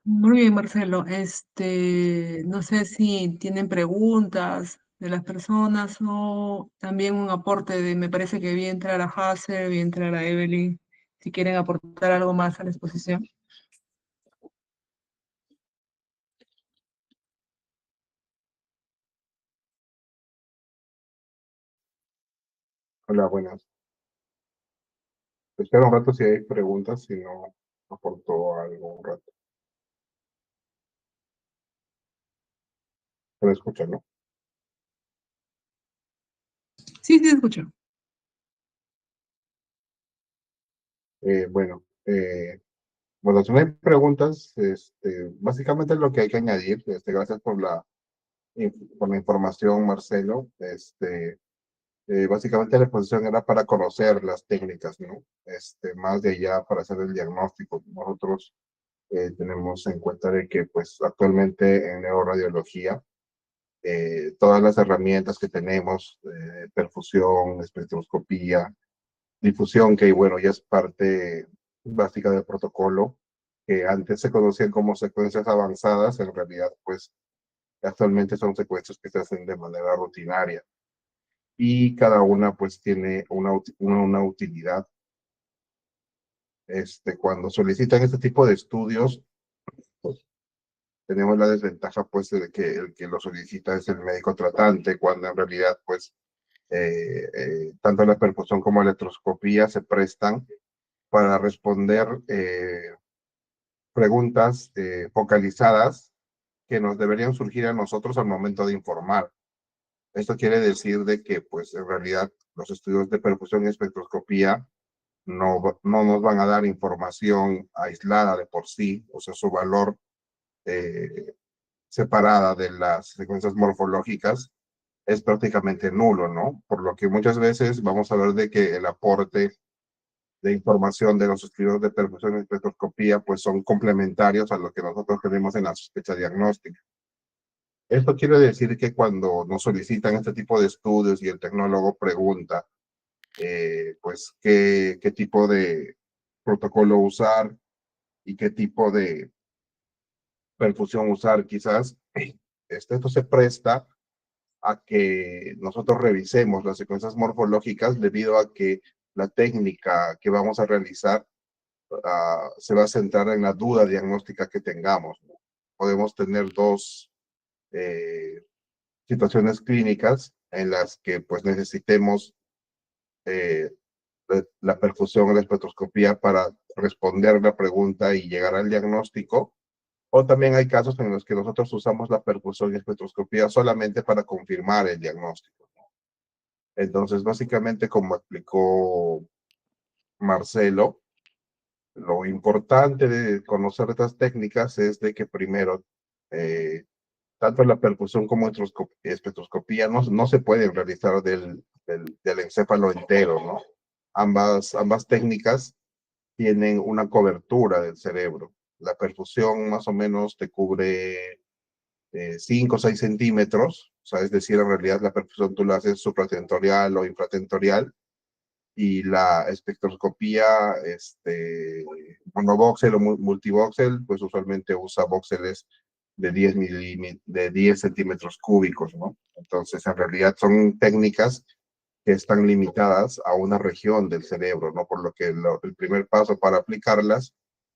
C: muy bien, Marcelo. No sé si tienen preguntas de las personas o también un aporte me parece que vi entrar a Hazel, vi entrar a Evelyn, si quieren aportar algo más a la exposición.
D: Hola, buenas. Espera un rato si hay preguntas, si no aportó algo un rato. se me escucha, ¿no?
C: Sí, sí, escucho.
D: Bueno, bueno, si no hay preguntas, básicamente lo que hay que añadir, gracias por la información, Marcelo. Básicamente la exposición era para conocer las técnicas, ¿no? Más de allá para hacer el diagnóstico. Nosotros tenemos en cuenta de que, pues, actualmente en neuroradiología, todas las herramientas que tenemos, perfusión, espectroscopía, difusión, que bueno, ya es parte básica del protocolo, que antes se conocían como secuencias avanzadas, en realidad, pues, actualmente son secuencias que se hacen de manera rutinaria y cada una, pues, tiene una utilidad. Cuando solicitan este tipo de estudios, pues, tenemos la desventaja, pues, de que el que lo solicita es el médico tratante, cuando en realidad, pues, tanto la percusión como la electroscopía se prestan para responder preguntas focalizadas que nos deberían surgir a nosotros al momento de informar. Esto quiere decir de que, pues, en realidad los estudios de percusión y espectroscopía no nos van a dar información aislada de por sí, o sea, su valor separada de las secuencias morfológicas es prácticamente nulo, ¿no? Por lo que muchas veces vamos a ver de que el aporte de información de los estudios de percusión y espectroscopía pues son complementarios a lo que nosotros tenemos en la sospecha diagnóstica. Esto quiere decir que cuando nos solicitan este tipo de estudios y el tecnólogo pregunta pues qué tipo de protocolo usar y qué tipo de perfusión usar quizás, esto se presta a que nosotros revisemos las secuencias morfológicas debido a que la técnica que vamos a realizar se va a centrar en la duda diagnóstica que tengamos, ¿no? Podemos tener dos situaciones clínicas en las que pues necesitemos la perfusión o la espectroscopía para responder la pregunta y llegar al diagnóstico. O también hay casos en los que nosotros usamos la perfusión y espectroscopía solamente para confirmar el diagnóstico. Entonces, básicamente, como explicó Marcelo, lo importante de conocer estas técnicas es de que primero, tanto la percusión como espectroscopía no se pueden realizar del encéfalo entero, ¿no? Ambas técnicas tienen una cobertura del cerebro. La perfusión más o menos te cubre 5 o 6 centímetros, o sea, es decir, en realidad la perfusión tú la haces supratentorial o infratentorial, y la espectroscopía monovoxel o multivoxel, pues usualmente usa voxeles de 10 centímetros cúbicos, ¿no? Entonces, en realidad son técnicas que están limitadas a una región del cerebro, ¿no? Por lo que el primer paso para aplicarlas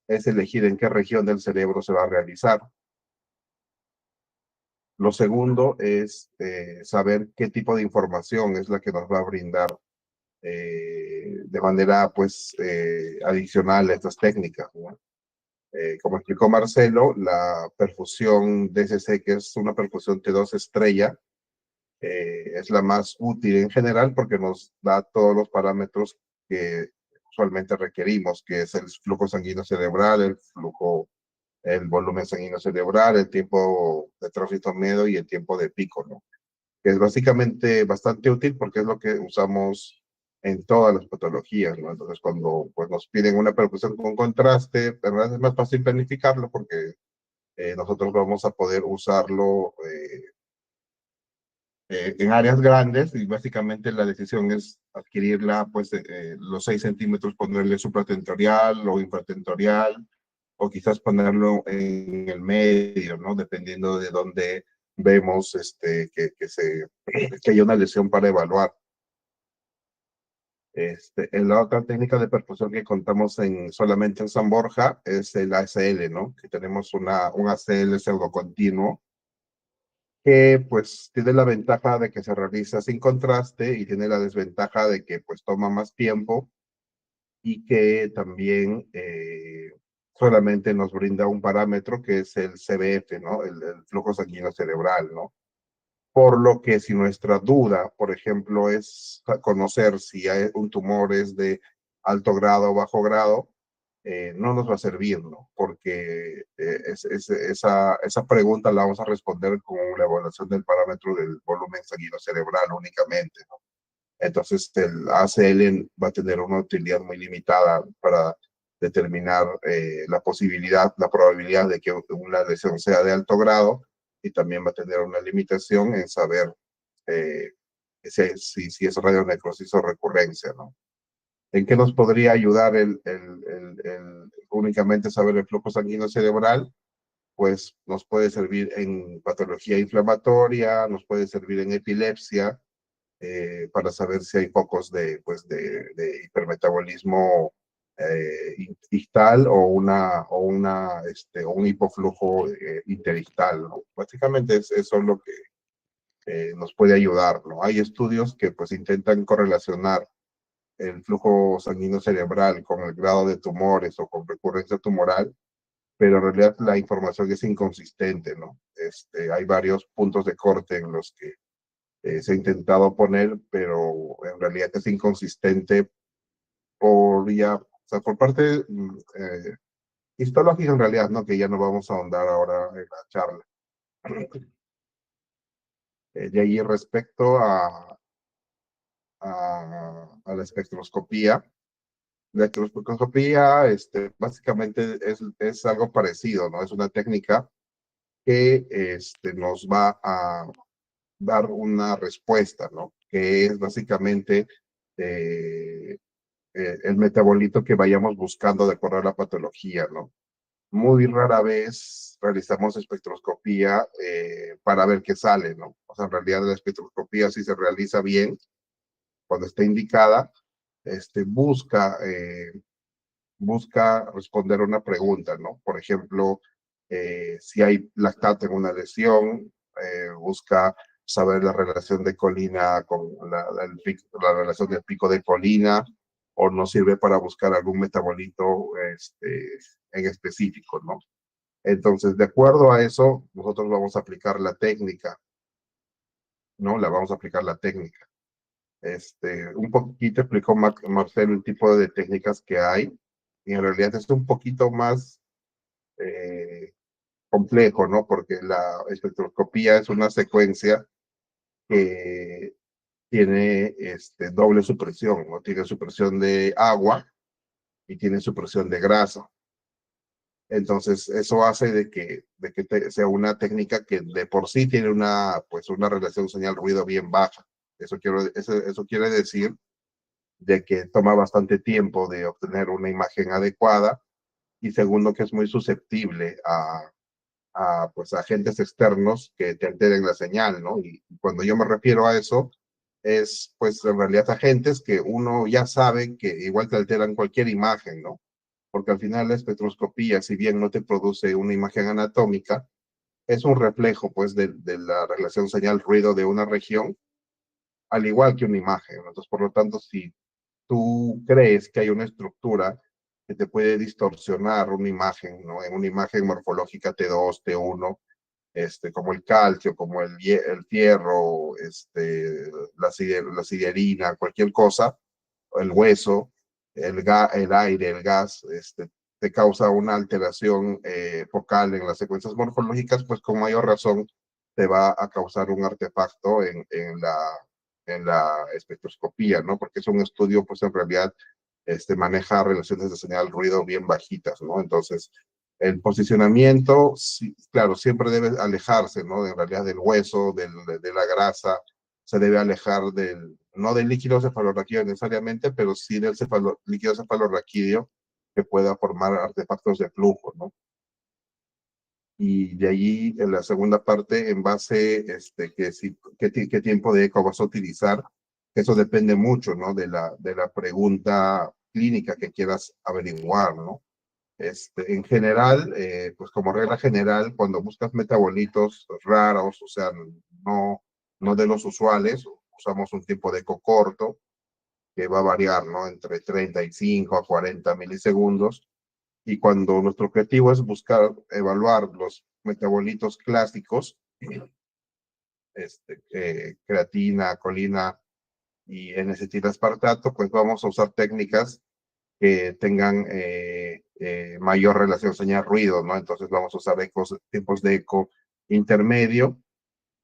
D: es elegir en qué región del cerebro se va a realizar. Lo segundo es saber qué tipo de información es la que nos va a brindar de manera pues adicional a estas técnicas, ¿no? Como explicó Marcelo, la perfusión DCC, que es una perfusión T2 estrella, es la más útil en general porque nos da todos los parámetros que usualmente requerimos, que es el flujo sanguíneo cerebral, el volumen sanguíneo cerebral, el tiempo de tránsito medio y el tiempo de pico, ¿no? Que es básicamente bastante útil porque es lo que usamos en todas las patologías, ¿no? Entonces, cuando pues, nos piden una perfusión con contraste, ¿verdad? Es más fácil planificarlo porque nosotros vamos a poder usarlo en áreas grandes y básicamente la decisión es adquirirla, pues, los 6 centímetros, ponerle supratentorial o infratentorial, o quizás ponerlo en el medio, ¿no? Dependiendo de dónde vemos que hay una lesión para evaluar. En la otra técnica de perfusión que contamos solamente en San Borja es el ACL, ¿no? Que tenemos un ACL pseudocontinuo que pues tiene la ventaja de que se realiza sin contraste y tiene la desventaja de que pues toma más tiempo y que también solamente nos brinda un parámetro que es el CBF, ¿no? El flujo sanguíneo cerebral, ¿no? Por lo que si nuestra duda, por ejemplo, es conocer si hay un tumor es de alto grado o bajo grado, no nos va a servir, ¿no? Porque esa pregunta la vamos a responder con la evaluación del parámetro del volumen sanguíneo cerebral únicamente, ¿no? Entonces, el ACL va a tener una utilidad muy limitada para determinar la probabilidad de que una lesión sea de alto grado, y también va a tener una limitación en saber si es radionecrosis o recurrencia, ¿no? ¿En qué nos podría ayudar únicamente saber el flujo sanguíneo cerebral? Pues nos puede servir en patología inflamatoria, nos puede servir en epilepsia, para saber si hay focos de hipermetabolismo ictal o un hipoflujo interictal, ¿no? Básicamente eso es lo que nos puede ayudar, ¿no? Hay estudios que pues intentan correlacionar el flujo sanguíneo cerebral con el grado de tumores o con recurrencia tumoral, pero en realidad la información es inconsistente, ¿no? Hay varios puntos de corte en los que se ha intentado poner, pero en realidad es inconsistente por parte histológica en realidad, ¿no? Que ya no vamos a ahondar ahora en la charla. De ahí respecto a la espectroscopía. La espectroscopía, básicamente es algo parecido, ¿no? Es una técnica que nos va a dar una respuesta, ¿no? Que es básicamente el metabolito que vayamos buscando de acuerdo a la patología, ¿no? Muy rara vez realizamos espectroscopía para ver qué sale, ¿no? O sea, en realidad la espectroscopía, si se realiza bien, cuando está indicada, busca responder a una pregunta, ¿no? Por ejemplo, si hay lactato en una lesión, busca saber la relación de colina con la relación del pico de colina, o nos sirve para buscar algún metabolito en específico, ¿no? Entonces, de acuerdo a eso, nosotros vamos a aplicar la técnica, ¿no? Vamos a aplicar la técnica. Un poquito explicó Marcelo el tipo de técnicas que hay, y en realidad es un poquito más complejo, ¿no? Porque la espectroscopía es una secuencia que tiene doble supresión, ¿no? Tiene supresión de agua y tiene supresión de grasa. Entonces, eso hace de que sea una técnica que de por sí tiene una relación señal-ruido bien baja. Eso quiere decir de que toma bastante tiempo de obtener una imagen adecuada, y segundo, que es muy susceptible a agentes externos que te alteren la señal, ¿no? Y cuando yo me refiero a eso, es pues en realidad agentes que uno ya sabe que igual te alteran cualquier imagen, ¿no? Porque al final la espectroscopía, si bien no te produce una imagen anatómica, es un reflejo pues de la relación señal-ruido de una región, al igual que una imagen, ¿no? Entonces, por lo tanto, si tú crees que hay una estructura que te puede distorsionar una imagen, ¿no? En una imagen morfológica T2, T1, como el calcio, como el fierro, la siderina, cualquier cosa, el hueso, el aire, el gas, te causa una alteración focal en las secuencias morfológicas, pues con mayor razón te va a causar un artefacto en la espectroscopía, ¿no? Porque es un estudio, pues en realidad, maneja relaciones de señal-ruido bien bajitas, ¿no? Entonces, el posicionamiento, sí, claro, siempre debe alejarse, ¿no? En realidad del hueso, de la grasa, se debe alejar no del líquido cefalorraquídeo necesariamente, pero sí del líquido cefalorraquídeo que pueda formar artefactos de flujo, ¿no? Y de allí, en la segunda parte, en base, qué tiempo de eco vas a utilizar, eso depende mucho, ¿no? De la pregunta clínica que quieras averiguar, ¿no? En general, pues como regla general, cuando buscas metabolitos raros, o sea, no de los usuales, usamos un tipo de eco corto que va a variar, ¿no? Entre 35 a 40 milisegundos. Y cuando nuestro objetivo es buscar evaluar los metabolitos clásicos, creatina, colina y N-acetilaspartato, pues vamos a usar técnicas que tengan mayor relación señal-ruido, ¿no? Entonces vamos a usar tiempos de eco intermedio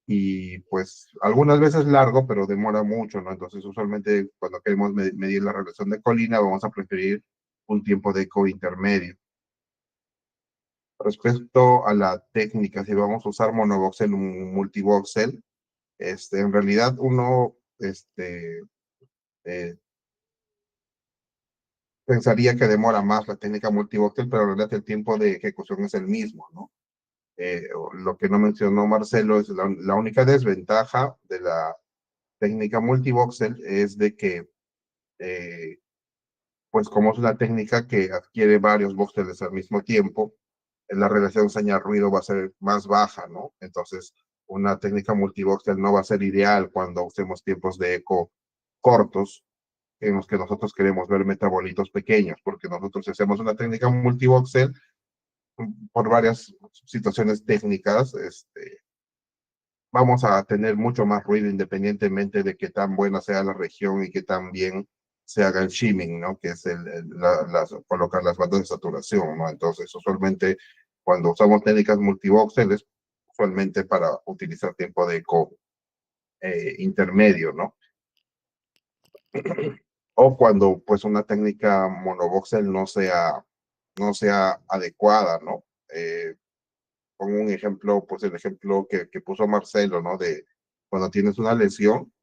D: y pues algunas veces largo, pero demora mucho, ¿no? Entonces usualmente cuando queremos medir la relación de colina vamos a preferir un tiempo de eco intermedio. Respecto a la técnica, si vamos a usar monovoxel o multivoxel, en realidad uno pensaría que demora más la técnica multivoxel, pero en realidad el tiempo de ejecución es el mismo, ¿no? Lo que no mencionó Marcelo es la única desventaja de la técnica multivoxel es de que, pues como es una técnica que adquiere varios voxeles al mismo tiempo, la relación señal-ruido va a ser más baja, ¿no? Entonces, una técnica multivoxel no va a ser ideal cuando usemos tiempos de eco cortos, en los que nosotros queremos ver metabolitos pequeños, porque nosotros hacemos una técnica multivoxel por varias situaciones técnicas, vamos a tener mucho más ruido independientemente de qué tan buena sea la región y qué tan bien se haga el shimming, ¿no? Que es colocar las bandas de saturación, ¿no? Entonces, usualmente, cuando usamos técnicas multivoxel, es usualmente para utilizar tiempo de eco intermedio, ¿no? O cuando, pues, una técnica monovoxel no sea adecuada, ¿no? Pongo un ejemplo, pues el ejemplo que puso Marcelo, ¿no? De cuando tienes una lesión,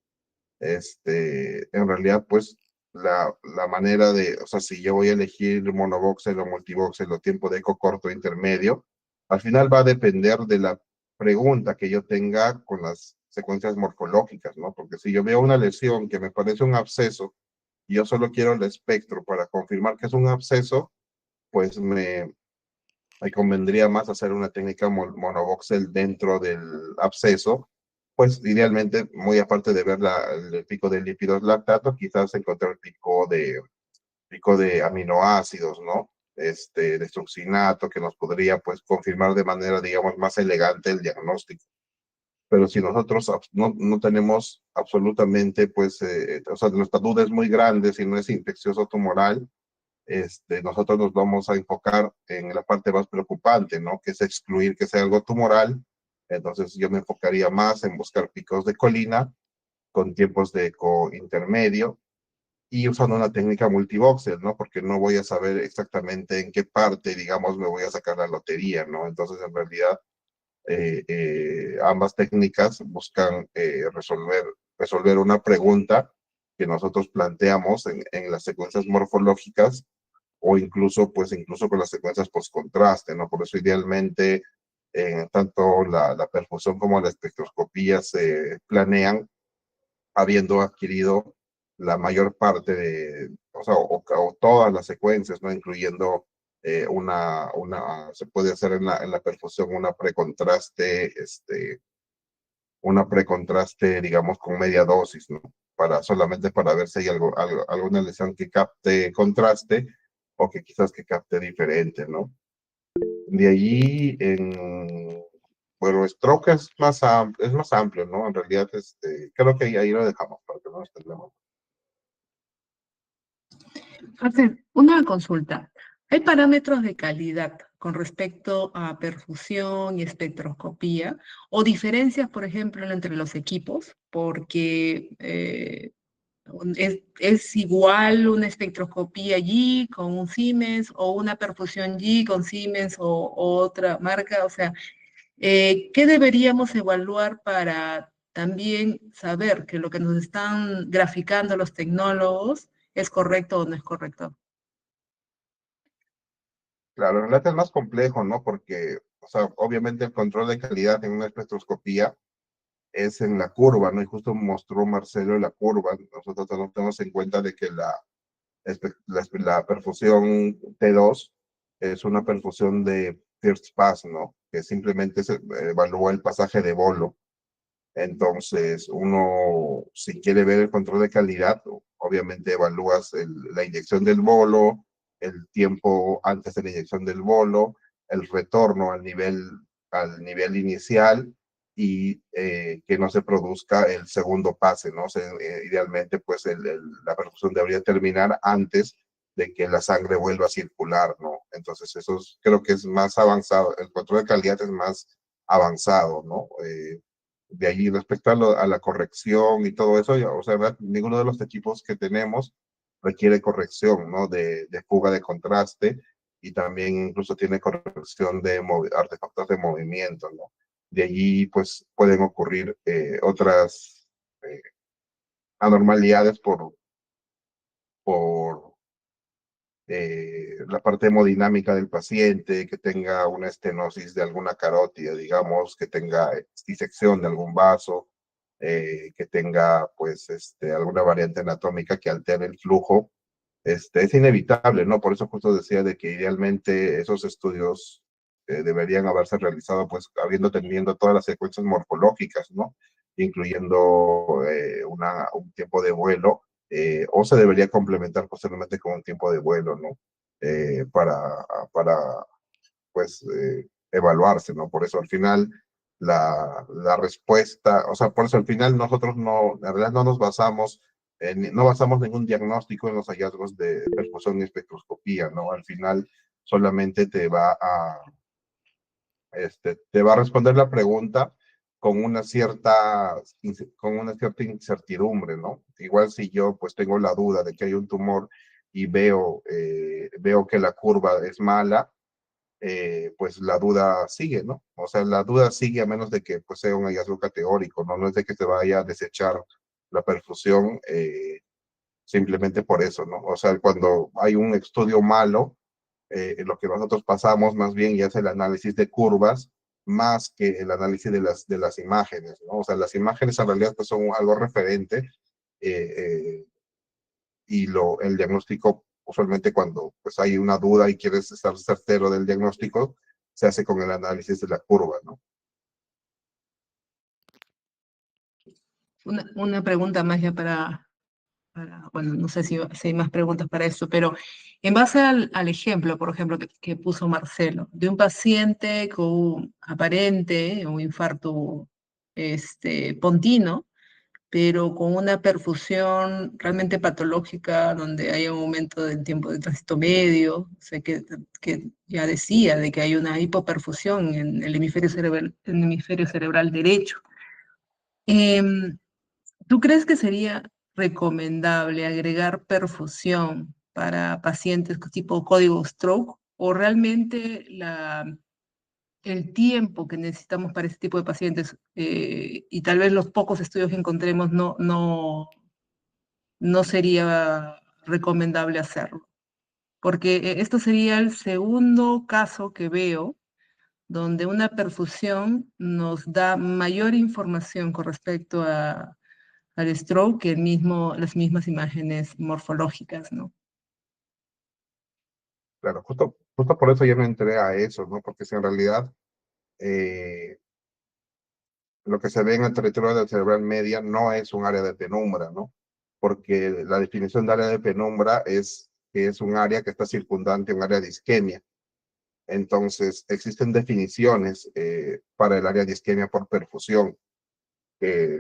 D: en realidad, pues, la manera de, o sea, si yo voy a elegir monovoxel o multivoxel o tiempo de eco corto o intermedio, al final va a depender de la pregunta que yo tenga con las secuencias morfológicas, ¿no? Porque si yo veo una lesión que me parece un absceso y yo solo quiero el espectro para confirmar que es un absceso, pues me convendría más hacer una técnica monovoxel dentro del absceso, pues idealmente, muy aparte de ver el pico de lípidos lactato, quizás encontrar el pico de aminoácidos, ¿no? De succinato, que nos podría, pues, confirmar de manera, digamos, más elegante el diagnóstico. Pero si nosotros no tenemos absolutamente, pues, o sea, nuestra duda es muy grande si no es infeccioso tumoral, nosotros nos vamos a enfocar en la parte más preocupante, ¿no? Que es excluir que sea algo tumoral. Entonces yo me enfocaría más en buscar picos de colina con tiempos de eco intermedio y usando una técnica multivoxel, ¿no? Porque no voy a saber exactamente en qué parte, digamos, me voy a sacar la lotería, ¿no? Entonces, en realidad, ambas técnicas buscan resolver una pregunta que nosotros planteamos en las secuencias morfológicas o incluso con las secuencias post-contraste, ¿no? Por eso idealmente tanto la perfusión como la espectroscopía se planean habiendo adquirido la mayor parte de, o sea, o todas las secuencias, ¿no? Incluyendo se puede hacer en la perfusión una precontraste, digamos, con media dosis, ¿no? Solamente para ver si hay alguna lesión que capte contraste o que quizás que capte diferente, ¿no? De allí, bueno, stroke es más amplio, ¿no? En realidad, creo que ahí lo dejamos para que no nos tengamos.
C: Marcel, una consulta. ¿Hay parámetros de calidad con respecto a perfusión y espectroscopía o diferencias, por ejemplo, entre los equipos? Porque es igual una espectroscopía G con un Siemens o una perfusión G con Siemens o otra marca. O sea, ¿qué deberíamos evaluar para también saber que lo que nos están graficando los tecnólogos es correcto o no es correcto?
D: Claro, en realidad es más complejo, ¿no? Porque, o sea, obviamente el control de calidad en una espectroscopía es en la curva, ¿no? Y justo mostró Marcelo la curva. Nosotros no tenemos en cuenta de que la perfusión T2 es una perfusión de first pass, ¿no? Que simplemente se evalúa el pasaje de bolo. Entonces, uno, si quiere ver el control de calidad, obviamente evalúas la inyección del bolo, el tiempo antes de la inyección del bolo, el retorno al nivel inicial y que no se produzca el segundo pase, ¿no? O sea, idealmente, pues la perfusión debería terminar antes de que la sangre vuelva a circular, ¿no? Entonces, creo que es más avanzado, el control de calidad es más avanzado, ¿no? De ahí, respecto a la corrección y todo eso, o sea, ¿verdad? Ninguno de los equipos que tenemos requiere corrección, ¿no? De fuga de contraste, y también incluso tiene corrección de artefactos de movimiento, ¿no? De allí, pues, pueden ocurrir otras anormalidades por la parte hemodinámica del paciente, que tenga una estenosis de alguna carótida, digamos, que tenga disección de algún vaso, que tenga, pues, alguna variante anatómica que altere el flujo. Es inevitable, ¿no? Por eso justo decía de que idealmente esos estudios deberían haberse realizado, pues, teniendo todas las secuencias morfológicas, ¿no? Incluyendo un tiempo de vuelo, o se debería complementar posteriormente con un tiempo de vuelo, ¿no? Para pues, evaluarse, ¿no? Por eso al final la respuesta, o sea, por eso al final nosotros no, en realidad no nos basamos, no basamos ningún diagnóstico en los hallazgos de perfusión y espectroscopía, ¿no? Al final solamente te va a responder la pregunta con una cierta incertidumbre, ¿no? Igual si yo pues tengo la duda de que hay un tumor y veo que la curva es mala, pues la duda sigue, ¿no? O sea, la duda sigue a menos de que pues sea un hallazgo categórico, ¿no? No es de que se vaya a desechar la perfusión simplemente por eso, ¿no? O sea, cuando hay un estudio malo, lo que nosotros pasamos más bien ya es el análisis de curvas más que el análisis de las imágenes, ¿no? O sea, las imágenes en realidad pues son algo referente, y el diagnóstico, usualmente cuando pues hay una duda y quieres estar certero del diagnóstico, se hace con el análisis de la curva, ¿no?
C: Una pregunta más ya bueno, no sé si hay más preguntas para esto, pero en base al ejemplo, por ejemplo, que puso Marcelo, de un paciente con un aparente un infarto pontino, pero con una perfusión realmente patológica, donde hay un aumento del tiempo de tránsito medio, o sea, que ya decía de que hay una hipoperfusión en el hemisferio cerebral derecho. Em, ¿Tú crees que sería recomendable agregar perfusión para pacientes tipo código stroke, o realmente el tiempo que necesitamos para este tipo de pacientes, y tal vez los pocos estudios que encontremos no sería recomendable hacerlo? Porque esto sería el segundo caso que veo donde una perfusión nos da mayor información con respecto al stroke que las mismas imágenes morfológicas, ¿no?
D: Claro, justo por eso yo no entré a eso, ¿no? Porque si en realidad eh, lo que se ve en el territorio del cerebral media no es un área de penumbra, ¿no? Porque la definición de área de penumbra es que es un área que está circundante a un área de isquemia. Entonces, existen definiciones para el área de isquemia por perfusión.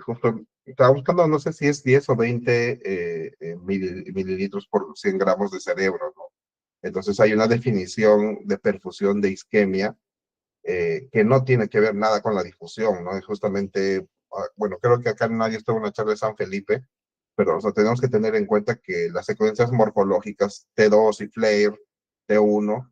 D: Justo estaba buscando, no sé si es 10 o 20 mililitros por 100 gramos de cerebro, ¿no? Entonces, hay una definición de perfusión de isquemia que no tiene que ver nada con la difusión, ¿no? Es justamente, bueno, creo que acá nadie estuvo en una charla de San Felipe, pero o sea, tenemos que tener en cuenta que las secuencias morfológicas T2 y FLAIR, T1,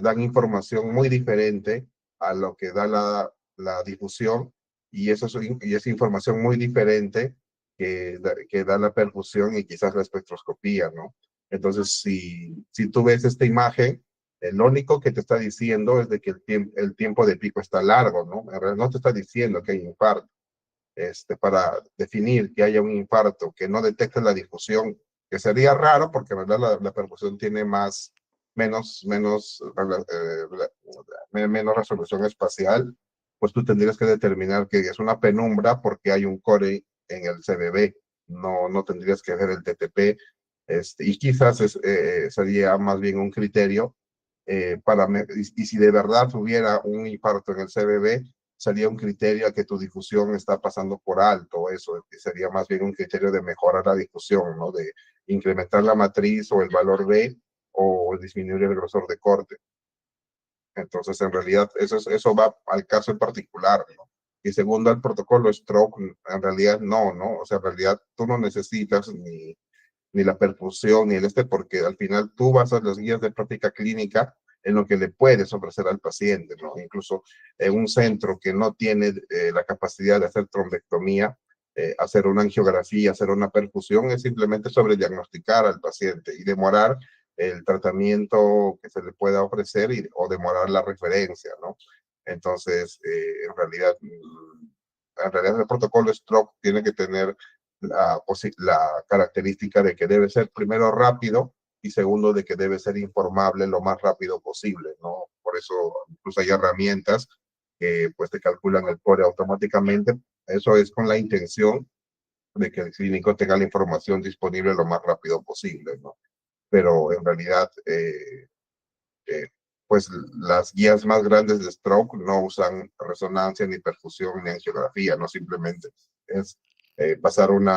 D: dan información muy diferente a lo que da la difusión, y es información muy diferente que da la perfusión y quizás la espectroscopía, ¿no? Entonces, si tú ves esta imagen, lo único que te está diciendo es de que el tiempo de pico está largo, ¿no? En realidad no te está diciendo que hay infarto. Para definir que haya un infarto que no detecte la difusión, que sería raro porque en verdad la perfusión tiene menos resolución espacial, pues tú tendrías que determinar que es una penumbra porque hay un core en el CBB, no tendrías que ver el TTP, y quizás sería más bien un criterio y si de verdad hubiera un infarto en el CBB, sería un criterio a que tu difusión está pasando por alto, eso, que sería más bien un criterio de mejorar la difusión, ¿no? De incrementar la matriz o el valor B o disminuir el grosor de corte. Entonces, en realidad, eso va al caso en particular, ¿no? Y segundo, el protocolo stroke, en realidad no, o sea, en realidad tú no necesitas ni la perfusión, ni porque al final tú basas las guías de práctica clínica en lo que le puedes ofrecer al paciente, ¿no? Incluso en un centro que no tiene la capacidad de hacer trombectomía, hacer una angiografía, hacer una perfusión, es simplemente sobrediagnosticar al paciente y demorar el tratamiento que se le pueda ofrecer o demorar la referencia, ¿no? Entonces, en realidad el protocolo stroke tiene que tener la característica de que debe ser primero rápido y segundo de que debe ser informable lo más rápido posible, ¿no? Por eso incluso hay herramientas que pues te calculan el core automáticamente. Eso es con la intención de que el clínico tenga la información disponible lo más rápido posible, ¿no? Pero en realidad, pues las guías más grandes de stroke no usan resonancia, ni perfusión, ni angiografía, no simplemente es pasar un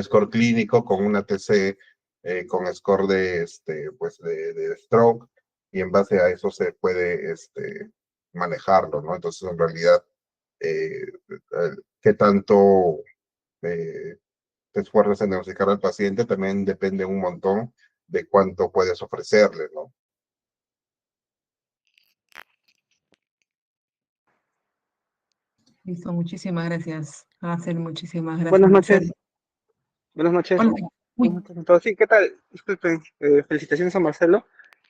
D: score clínico con una TC, con score de stroke, y en base a eso se puede manejarlo, ¿no? Entonces, en realidad, qué tanto te esfuerzas en diagnosticar al paciente también depende un montón de cuánto puedes ofrecerle, ¿no?
C: Listo, muchísimas gracias, Hazel, muchísimas gracias,
E: Buenas noches.
C: Marcelo.
E: Buenas noches.
C: Hola. Uy,
E: Buenas noches a todos. Sí, ¿qué tal? Disculpen, felicitaciones a Marcelo.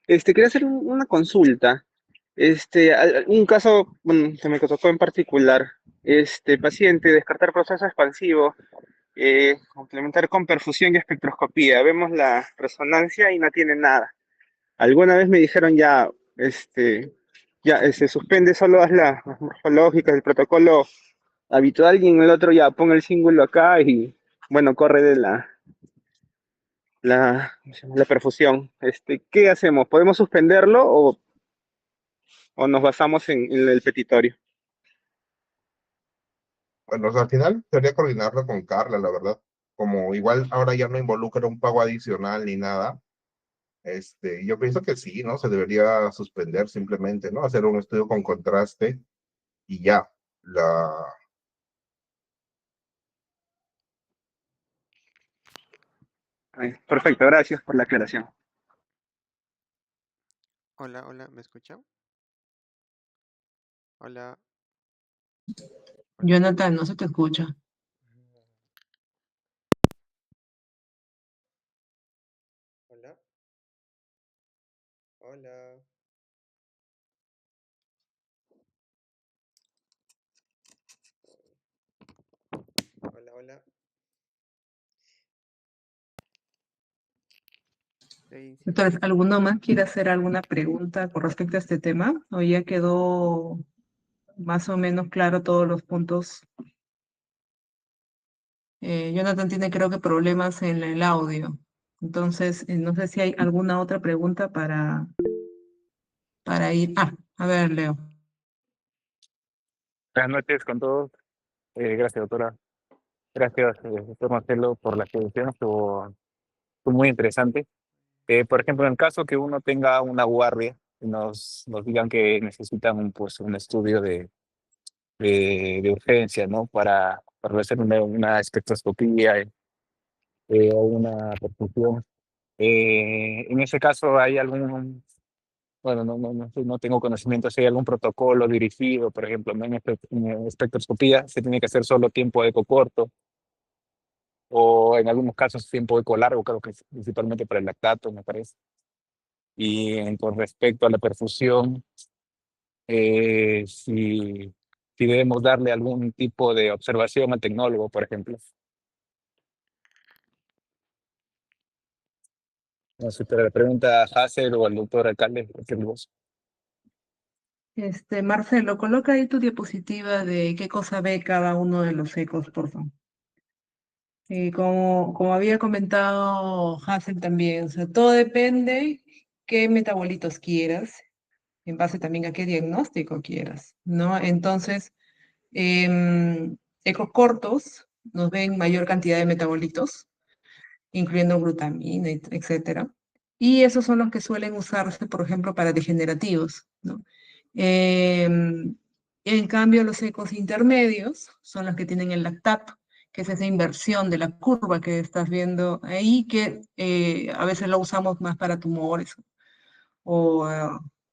E: Quería hacer una consulta. Un caso, bueno, que me tocó en particular. Paciente, descartar proceso expansivo, complementar con perfusión y espectroscopía. Vemos la resonancia y no tiene nada. Alguna vez me dijeron se suspende, solo haz las morfológicas, el protocolo habitual, y en el otro ya pon el símbolo acá y, bueno, corre de la perfusión. ¿Qué hacemos? ¿Podemos suspenderlo o nos basamos en el petitorio?
D: Bueno, o sea, al final sería coordinarlo con Carla, la verdad. Como igual ahora ya no involucra un pago adicional ni nada, yo pienso que sí, ¿no? Se debería suspender simplemente, ¿no? Hacer un estudio con contraste y ya.
E: Ay, perfecto, gracias por la aclaración.
A: Hola, hola, ¿me escuchan? Hola, hola.
C: Jonathan, no se te escucha.
A: Hola, hola. Hola, hola. Estoy
C: Entonces, ¿alguno más quiere hacer alguna pregunta con respecto a este tema? ¿O ya quedó más o menos claro todos los puntos? Jonathan tiene, creo que, problemas en el audio. Entonces, no sé si hay alguna otra pregunta para ir. Ah, a ver, Leo.
F: Buenas noches con todos. Gracias, doctora. Gracias, doctor Marcelo, por la exposición. Estuvo muy interesante. Por ejemplo, en el caso que uno tenga una guardia y nos digan que necesitan un estudio de urgencia, ¿no? Para hacer una espectroscopía o una perfusión. En ese caso, ¿hay algún, bueno, no tengo conocimiento si hay algún protocolo dirigido, por ejemplo, ¿no? En espectroscopía se tiene que hacer solo tiempo de eco corto, o en algunos casos tiempo eco largo, creo que es principalmente para el lactato, me parece. Con respecto a la perfusión, si debemos darle algún tipo de observación al tecnólogo, por ejemplo. No sé, pero la pregunta a Hazel o al doctor alcalde, cualquier voz.
C: Marcelo, coloca ahí tu diapositiva de qué cosa ve cada uno de los ecos, por favor. Como había comentado Hazel también, o sea, todo depende qué metabolitos quieras en base también a qué diagnóstico quieras, ¿no? Entonces, ecos cortos nos ven mayor cantidad de metabolitos, incluyendo glutamina, etcétera. Y esos son los que suelen usarse, por ejemplo, para degenerativos, ¿no? En cambio, los ecos intermedios son los que tienen el lactato, que es esa inversión de la curva que estás viendo ahí, que a veces lo usamos más para tumores o,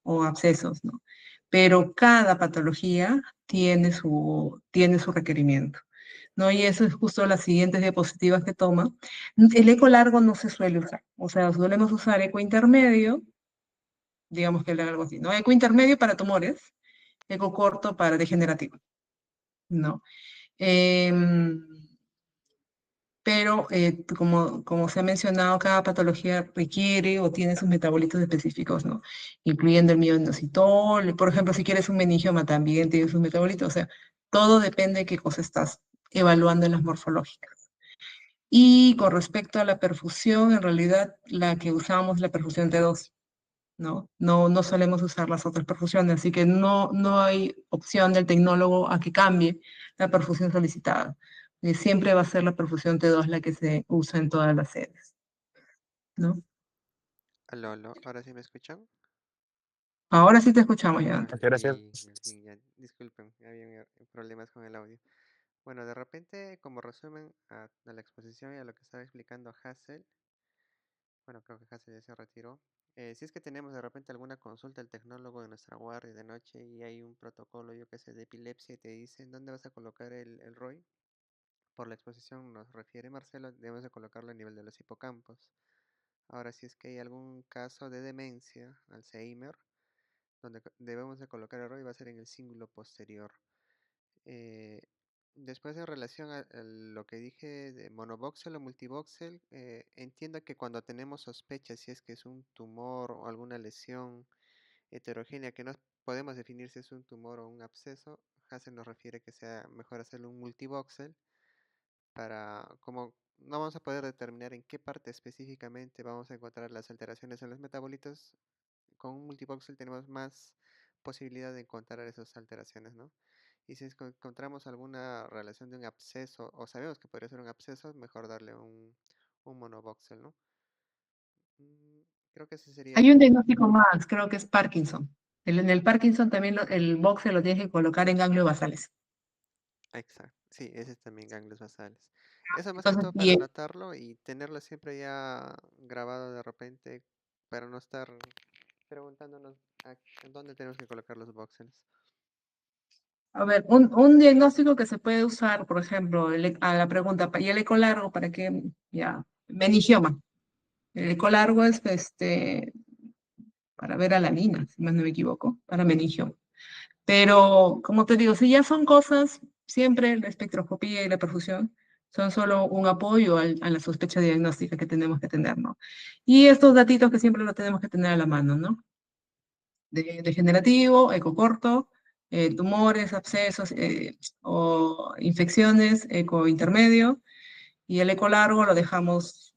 C: o abscesos, ¿no? Pero cada patología tiene su requerimiento, ¿no? Y eso es justo las siguientes diapositivas que toma. El eco largo no se suele usar, o sea, solemos usar eco intermedio, digamos que algo así, ¿no? Eco intermedio para tumores, eco corto para degenerativo, ¿no? Pero como se ha mencionado, cada patología requiere o tiene sus metabolitos específicos, ¿no? Incluyendo el mioinositol, por ejemplo, si quieres un meningioma también tiene sus metabolitos, o sea, todo depende de qué cosa estás evaluando en las morfológicas. Y con respecto a la perfusión, en realidad la que usamos es la perfusión T2, ¿no? No solemos usar las otras perfusiones, así que no hay opción del tecnólogo a que cambie la perfusión solicitada. Siempre va a ser la perfusión T2 la que se usa en todas las sedes, ¿no?
A: Aló, aló, ¿ahora sí me escuchan?
C: Ahora sí te escuchamos ya.
A: Ah,
F: Gracias.
A: sí, ya, disculpen, había problemas con el audio. Bueno, de repente, como resumen a la exposición y a lo que estaba explicando Hassel, bueno, creo que Hassel ya se retiró. Si es que tenemos de repente alguna consulta al tecnólogo de nuestra guardia de noche y hay un protocolo, yo que sé, de epilepsia y te dicen dónde vas a colocar el ROI, por la exposición nos refiere Marcelo, debemos de colocarlo a nivel de los hipocampos. Ahora, si es que hay algún caso de demencia, Alzheimer, donde debemos de colocar el ROI va a ser en el cíngulo posterior. Eh, Después, en relación a lo que dije de monovoxel o multivoxel, entiendo que cuando tenemos sospechas si es que es un tumor o alguna lesión heterogénea que no podemos definir si es un tumor o un absceso, Hassel nos refiere que sea mejor hacerlo un multivoxel para, como no vamos a poder determinar en qué parte específicamente vamos a encontrar las alteraciones en los metabolitos, con un multivoxel tenemos más posibilidad de encontrar esas alteraciones, ¿no? Y si encontramos alguna relación de un absceso, o sabemos que podría ser un absceso, mejor darle un monovoxel, ¿no? Mm, Creo que ese sería
C: Hay un diagnóstico más, creo que es Parkinson. En el Parkinson también el box se lo tienes que colocar en ganglios basales.
A: exacto. Sí, ese es también ganglios basales. Eso más que
C: Entonces,
A: todo para anotarlo y tenerlo siempre ya grabado de repente para no estar preguntándonos en dónde tenemos que colocar los voxels.
C: a ver, un diagnóstico que se puede usar, por ejemplo, a la pregunta, ¿y el eco largo para qué? Ya, meningioma. El eco largo es para ver alanina, si más no me equivoco, para meningioma. Pero, como te digo, si ya son cosas, siempre la espectroscopía y la perfusión son solo un apoyo a la sospecha diagnóstica que tenemos que tener, ¿no? Y estos datitos que siempre los tenemos que tener a la mano, ¿no? Degenerativo, eco corto, tumores, abscesos o infecciones, eco intermedio, y el eco largo lo dejamos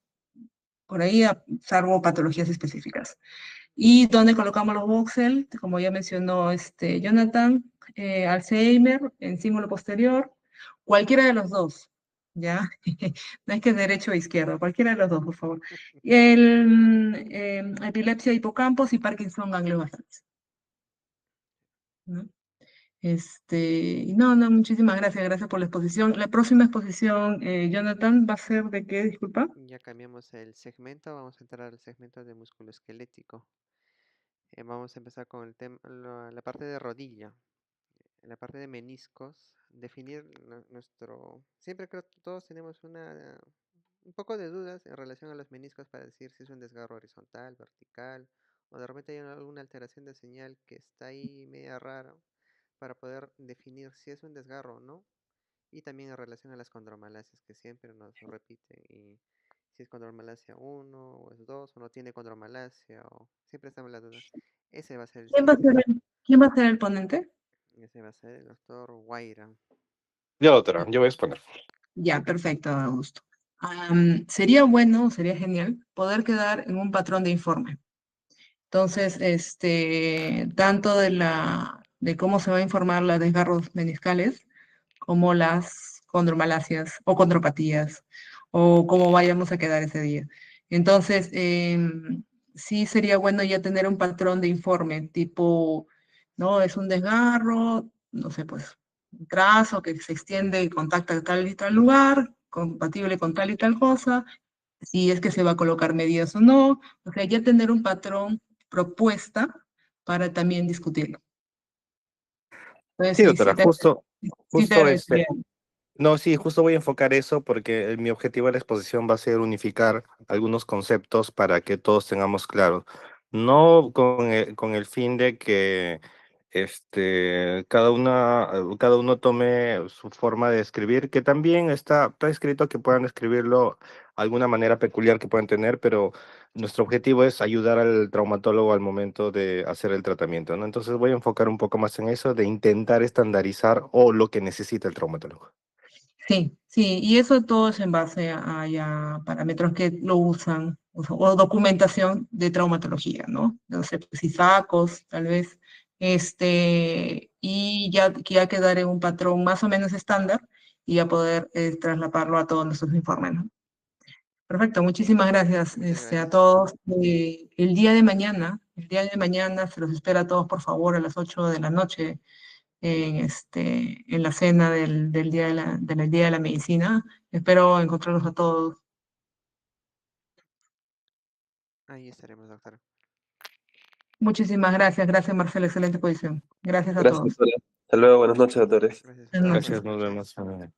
C: por ahí, salvo patologías específicas. ¿Y dónde colocamos los voxel? Como ya mencionó Jonathan, Alzheimer, en cíngulo posterior, cualquiera de los dos, ¿ya? No es que derecho o izquierdo, cualquiera de los dos, por favor. Epilepsia hipocampos y Parkinson ganglios basales, ¿no? Muchísimas gracias, gracias por la exposición. La próxima exposición, Jonathan, va a ser de qué, disculpa.
A: Ya cambiamos el segmento, vamos a entrar al segmento de músculo esquelético. Vamos a empezar con el tema, la parte de rodilla, en la parte de meniscos, definir nuestro... Siempre creo que todos tenemos un poco de dudas en relación a los meniscos para decir si es un desgarro horizontal, vertical, o de repente hay alguna alteración de señal que está ahí media rara para poder definir si es un desgarro o no. Y también en relación a las condromalasias que siempre nos repiten y si es condromalacia 1 o es 2 o no tiene condromalacia o siempre estamos en la duda. Ese va a ser el siguiente.
C: ¿Quién va a ser el ponente?
A: Ese va a ser el doctor Guaira.
B: Ya, doctora, yo voy a exponer.
C: Ya, perfecto, Augusto. Sería bueno, sería genial poder quedar en un patrón de informe. Entonces, tanto de cómo se va a informar los desgarros meniscales, como las condromalasias o condropatías, o cómo vayamos a quedar ese día. Entonces, sí sería bueno ya tener un patrón de informe, tipo, ¿no? Es un desgarro, no sé, pues, un trazo que se extiende y contacta tal y tal lugar, compatible con tal y tal cosa, si es que se va a colocar medidas o no, o sea, ya tener un patrón propuesta para también discutirlo. Entonces,
G: Sí, doctora,
C: sí te
G: justo
C: agradecería.
G: no, sí, justo voy a enfocar eso porque mi objetivo de la exposición va a ser unificar algunos conceptos para que todos tengamos claro. No con el fin de que cada uno tome su forma de escribir, que también está escrito que puedan escribirlo alguna manera peculiar que puedan tener, pero nuestro objetivo es ayudar al traumatólogo al momento de hacer el tratamiento, ¿no? Entonces voy a enfocar un poco más en eso, de intentar estandarizar o lo que necesita el traumatólogo.
C: Sí, sí, y eso todo es en base a ya parámetros que lo usan, o documentación de traumatología, ¿no? No sé, pues, ISACOS, tal vez, y ya quedar en un patrón más o menos estándar y ya poder trasladarlo a todos nuestros informes, ¿no? Perfecto, muchísimas gracias,
A: Muchas
C: a
A: gracias.
C: todos. El día de mañana se los espera a todos, por favor, a las 8 de la noche en la cena del del Día de la Medicina. Espero encontrarlos a todos.
A: Ahí estaremos, doctora.
C: Muchísimas gracias. Gracias, Marcela. Excelente posición. Gracias a
B: Gracias,
C: todos.
B: doctora. Hasta luego, buenas noches, doctores.
A: Gracias, hasta
C: Buenas
A: luego.
C: noches.
G: Gracias, nos vemos.